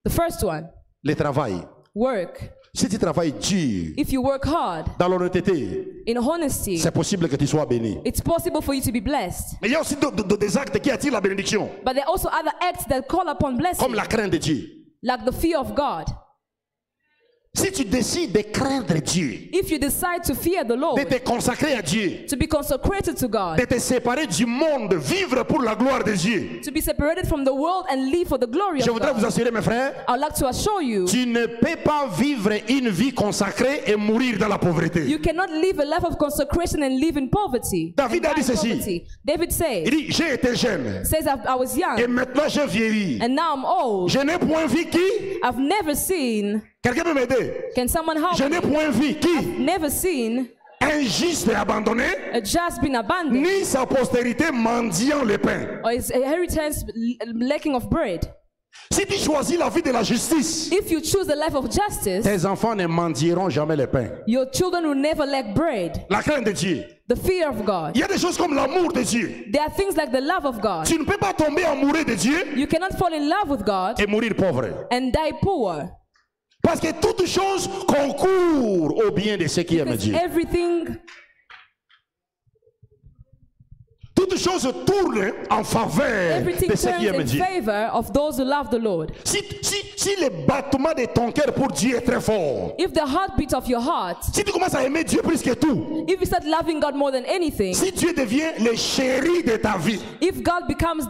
The first one, le travail. work. Si tu travailles dur, If you work hard, dans l'honnêteté, in honesty, c'est possible que tu sois béni. it's possible for you to be blessed. Mais il y a aussi des actes qui attirent la bénédiction, But there are also other acts that call upon blessing, comme la crainte de Dieu. like the fear of God. Si tu décides de craindre Dieu, If you decide to fear the Lord, de te consacrer à Dieu, to be consecrated to God, de te séparer du monde, vivre pour la gloire de Dieu, to be separated from the world and live for the glory je of voudrais vous God, assurer, mes frères, I'd like to assure you, tu ne peux pas vivre une vie consacrée et mourir dans la pauvreté. you cannot live a life of consecration and live in poverty. David and a die dit in ceci. poverty. David Il says, dit, j'ai été jeune I was et young maintenant j'ai vieilli. and now I'm old. Je n'ai point vu qui? I've never seen, Quelqu'un peut m'aider? can someone help Je n'ai me? point vu qui? Never seen Un juste et abandonné, a just been abandoned ni sa postérité mendiant le pain. or his inheritance lacking of bread. Si tu choisis la vie de la justice, If you choose the life of justice, tes enfants ne mendieront jamais le pain. your children will never lack bread. La crainte de Dieu. The fear of God. Il y a des choses comme l'amour de Dieu. There are things like the love of God. Tu ne peux pas tomber amoureux de Dieu You cannot fall in love with God et mourir pauvre. and die poor. Parce que toute chose concourt au bien de ceux qui aiment Because Dieu. Toute chose tourne en faveur everything de ceux qui aiment turns in Dieu. favor of those who love the Lord. Si le battement de ton cœur pour Dieu est très fort, If the heartbeat of your heart, si tu commences à aimer Dieu plus que tout, if you start loving God more than anything, si Dieu devient le chéri de ta vie. if God becomes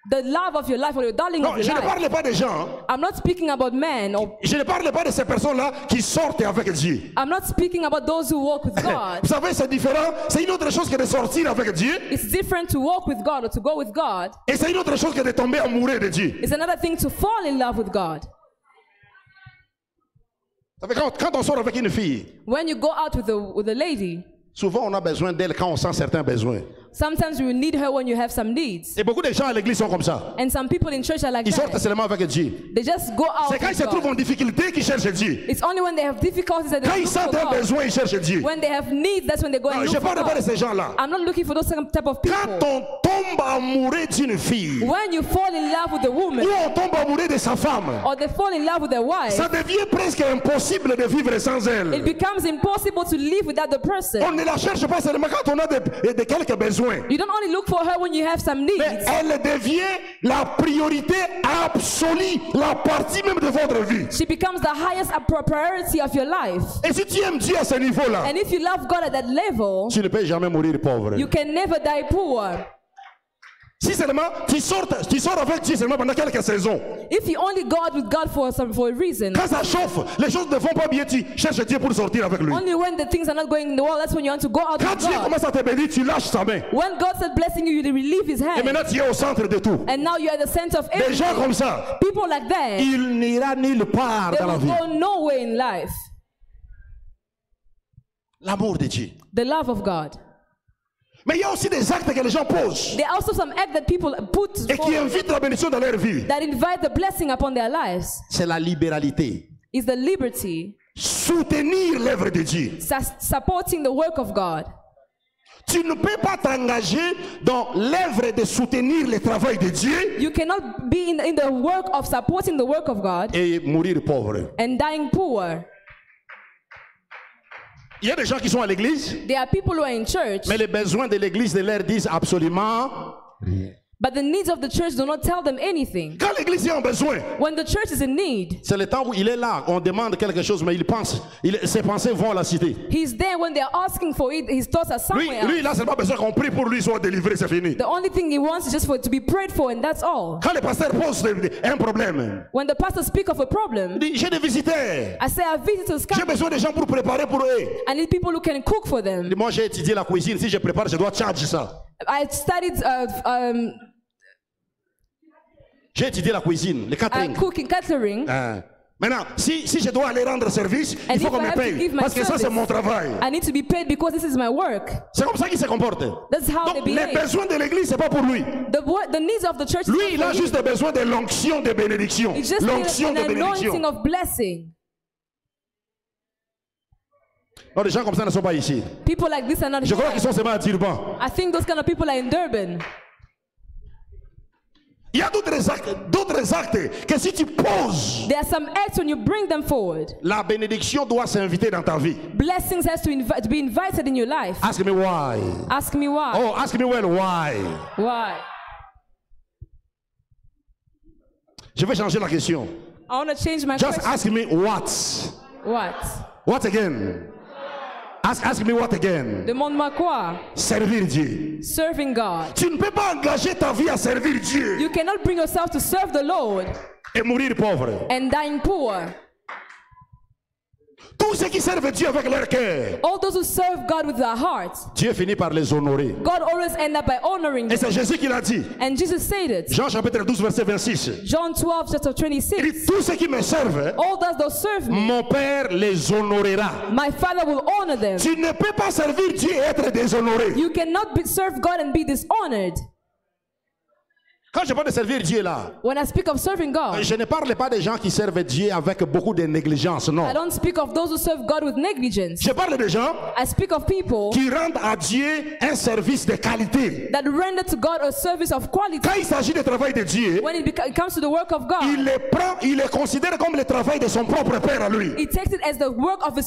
the love of your life or the darling Non, of je your ne life, parle pas des gens. I'm not speaking about men or Je ne parle pas de ces personnes-là qui sortent avec Dieu. I'm not speaking about those who walk with God. Vous savez, c'est différent. C'est une autre chose que de sortir avec Dieu. It's different to walk with God or to go with God. Et c'est une autre chose que de tomber amoureux de Dieu. It's another thing to fall in love with God. Ça fait quand on sort avec une fille, When you go out with a lady, souvent on a besoin d'elle quand on sent certains besoins. sometimes you need her when you have some needs. Et beaucoup de gens à l'église sont comme ça. And some people in church are like Ils sortent that. seulement avec Dieu. They just go out C'est quand ils with se trouvent God. en difficulté qu'ils cherchent Dieu. It's only when they have difficulties that Quand they ils look for sentent un God. besoin, ils cherchent Dieu. When they have needs, that's when they go and Non, je look ne for parle pas de God. ces gens-là. I'm not looking for those type of Quand people. on tombe amoureux d'une fille, When you fall in love with a woman ou on tombe amoureux de sa femme, or they fall in love with their wife, ça devient presque impossible de vivre sans it elle. becomes impossible to live without the person. On ne la cherche pas seulement quand on a de quelques besoins. You don't only look for her when you have some Mais needs. elle devient la priorité absolue, la partie même de votre vie. She becomes the highest priority of your life. Et si tu aimes Dieu à ce niveau-là, And if you love God at that level, tu ne peux jamais mourir pauvre. you can never die poor. Si seulement tu sors avec Dieu seulement pendant quelques saisons, If you only go out with God for a reason, quand ça chauffe, les choses ne vont pas bien, tu cherches Dieu pour sortir avec lui. only when the things are not going in the world, that's when you want to go out Quand with Dieu God. commence à te bénir, tu lâches sa main. When God starts blessing you, you relieve His Et hand. maintenant tu es au centre de tout. And now you're at the center of Des gens everything. comme ça, People like that, il n'ira nulle part they dans la will vie. go nowhere in life. L'amour de Dieu. The love of God. Mais il y a aussi des actes que les gens posent There are also some acts that people put et qui forward invitent la bénédiction dans leur vie. that invite the blessing upon their lives. C'est la libéralité. Is the liberty, Soutenir l'œuvre de Dieu. supporting the work of God. Tu ne peux pas t'engager dans l'œuvre de soutenir le travail de Dieu You cannot be in the work of supporting the work of God et mourir pauvre. and dying poor. Il y a des gens qui sont à l'église, There are people who are in church, mais les besoins de l'église ne leur disent absolument rien. But the needs of the church do not tell them anything. Quand l'église est en besoin, When the church is in need, c'est le temps où il est là, on demande quelque chose, mais il pense, ses pensées vont à la cité. he's there when they're asking for it. His thoughts are Lui, somewhere else. lui, là, c'est pas besoin qu'on prie pour lui soit délivré, c'est fini. The only thing he wants is just for it to be prayed for, and that's all. Quand le pasteur pose un problème, When the pastor speaks of a il problem, dit, j'ai des visiteurs, I say, our visitors j'ai come. besoin de gens pour préparer pour eux. I need people who can cook for Il them. dit, moi j'ai étudié la cuisine, si je prépare, je dois charger ça. I studied J'ai étudié la cuisine, le catering. cooking, catering. Maintenant, si je dois aller rendre service, And il faut if qu'on I me have to paye. give my Parce que ça, c'est service, mon travail. I need to be paid because this is my work. C'est comme ça qu'il se comporte. That's how they Donc, les behave. besoins de l'église, c'est pas pour lui. The needs of the church Lui, is il not a for juste him. besoin de l'onction de bénédiction. It's just L'onction an de bénédiction. anointing of blessing. Non, des gens comme ça ne sont pas ici. People like this are not Je crois qu'ils here. sont seulement à Durban. I think those kind of people are in Durban. Il y a d'autres actes que si tu poses, There are some acts when you bring them forward. la bénédiction doit s'inviter dans ta vie. Blessings has to be invited in your life. Ask me why. Ask me why. Oh, ask me well, why? Why? Je vais changer la question. I want to change my Just question. ask me what. What? What again? Ask me what again? Demande-moi quoi? Servir Dieu. Serving God. Tu ne peux pas engager ta vie à servir Dieu You cannot bring yourself to serve the Lord et mourir pauvre. and dying poor. Tous ceux qui servent Dieu avec leur cœur, All those who serve God with their hearts, Dieu finit par les honorer. God always end up by honoring Et them. c'est Jésus qui l'a dit. And Jesus said it. Jean chapitre 12 verset 26. John 12, chapter Il 26. dit, tous ceux qui me servent, All those that serve me, mon Père les honorera. my Father will honor them. Tu ne peux pas servir Dieu et être déshonoré. You cannot serve God and be dishonored. Quand je parle de servir Dieu là, When I speak of serving God, je ne parle pas des gens qui servent Dieu avec beaucoup de négligence, non. I don't speak of those who serve God with negligence. Je parle des gens I speak of people qui rendent à Dieu un service de qualité. that render to God a service of quality. Quand il s'agit du travail de Dieu, When it comes to the work of God, il les prend, il les considère comme le travail de son propre Père à lui. he takes it as the work of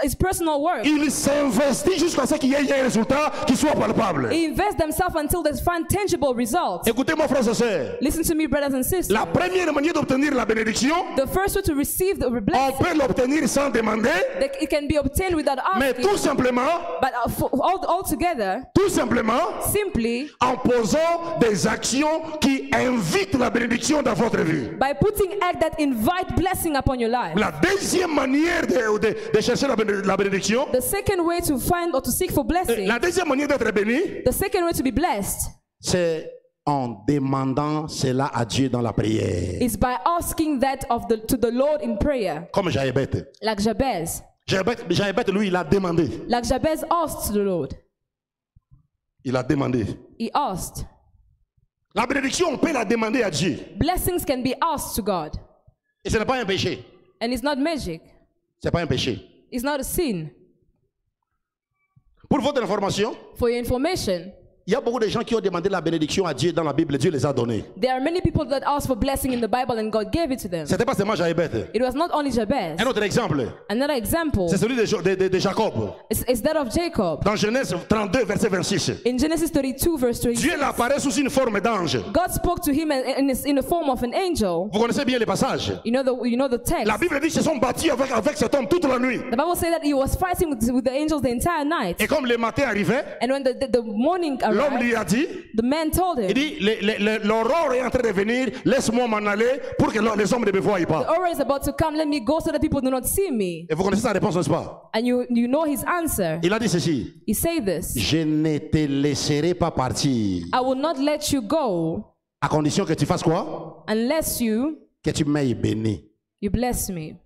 his personal work. Il s'investit jusqu'à ce qu'il y ait un résultat qui soit palpable. He invests themselves until they find tangible results. Écoutez-moi, frères et sœurs. Listen to me, brothers and sisters. La première manière d'obtenir la bénédiction, The first way to receive the on blessing, peut l'obtenir sans demander, that it can be obtained without mais asking, tout simplement, but all together, simply en posant des actions qui invitent la bénédiction dans votre vie. by putting acts that invite blessing upon your life. La deuxième manière de chercher la bénédiction, The second way to find or to seek for blessing, la deuxième manière d'être béni, the second way to be blessed, c'est en demandant cela à Dieu dans la prière. is by asking that to the Lord in prayer, Comme Jaébet. like Jabez. Jaébet, lui, il a demandé. Like Jabez asked the Lord. Il a demandé. He asked. La bénédiction, on peut la demander à Dieu. Blessings can be asked to God. Et ce n'est pas un péché. And it's not magic. Ce n'est pas un péché. It's not a sin. Pour votre information, For your information, il y a beaucoup de gens qui ont demandé la bénédiction à Dieu dans la Bible. Dieu les a donnés. there are many people that asked for blessing in the Bible and God gave it to them. Ce n'était pas seulement Jaébet. It was not only Jabez. Un autre exemple, Another example c'est celui de Jacob. is that of Jacob. Dans Genèse 32, verset 26. In Genesis 32, verse 26, Dieu l'apparaît sous une forme d'ange. God spoke to him in the form of an angel. Vous connaissez bien les passages. You know the text. La Bible dit qu'ils se sont battus avec cet homme toute la nuit. The Bible says that he was fighting with the angels the entire night. Et comme le matin arrivait, And when the morning l'homme arrived, lui a dit, the man told il him, dit, l'aurore est en train de venir, laisse-moi m'en aller pour que les hommes ne me voient the pas. aurora is about to come, let me go so that people do not see me. Et vous connaissez sa réponse, n'est-ce pas? And you know his answer. Il a dit ceci, He said this, je ne te laisserai pas partir, I will not let you go à condition que tu fasses quoi? unless you Que tu m'aies béni. bless me.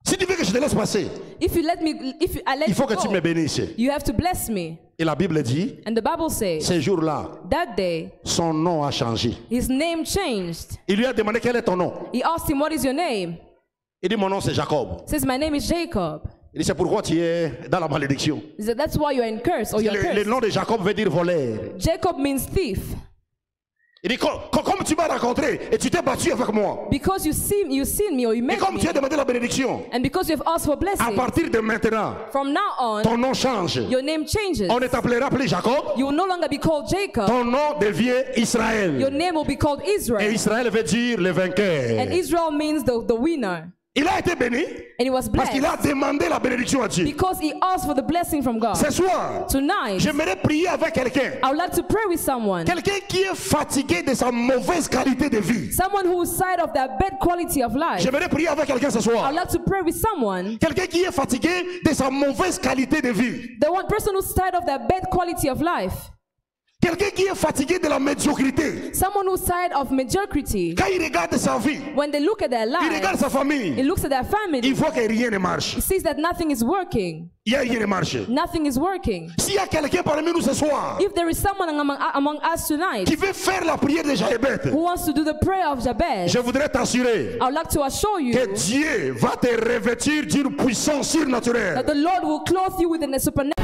Si tu veux que je te laisse passer, If I let il faut you que tu me go, bénisses. you have to bless me. Et la Bible dit, And the Bible says, ce jour-là, that day, son nom a changé. his name changed. Il lui a demandé quel est ton nom. He asked him, what is your name? Il dit, mon nom c'est Jacob. He says, my name is Jacob. Il dit, c'est pourquoi tu es dans la malédiction. He said, that's why you're in curse, or you're Le cursed. nom de Jacob veut dire voleur. Jacob means thief. Il dit, comme tu m'as rencontré et tu t'es battu avec moi. Because you've seen me or you Et met comme me. tu as demandé la bénédiction. And because you've asked for À blessing. partir de maintenant, From now on, ton nom change. your name changes. On ne t'appellera plus Jacob. You will no longer be called Jacob. Ton nom devient Israël. Your name will be called Et Israel. Israël veut dire le vainqueur. And Israel means the winner. Il a été béni And he was parce qu'il a blessed demandé la bénédiction à Dieu. because he asked for the blessing from God. Ce soir, Tonight, j'aimerais prier avec quelqu'un. I would like to pray with someone. Quelqu'un qui est fatigué de sa mauvaise qualité de vie. Someone who is tired of their bad quality of life. J'aimerais prier avec quelqu'un ce I soir. would like to pray with someone. Quelqu'un qui est fatigué de sa mauvaise qualité de vie. The one person who's tired of their bad quality of life. Quelqu'un qui est fatigué de la médiocrité. Someone who's tired of mediocrity. Quand il regarde sa vie, When they look at their il regarde life, sa he famille, looks at their il family, voit que rien ne marche. he sees that nothing is working. Il y a rien ne marche. Nothing is working. S'il y a quelqu'un parmi nous ce soir If there is someone among us tonight qui veut faire la prière de Jaébet, who wants to do the prayer of Jabez, je voudrais t'assurer I would like to assure you que Dieu va te revêtir d'une puissance surnaturelle. that the Lord will clothe you with a supernatural.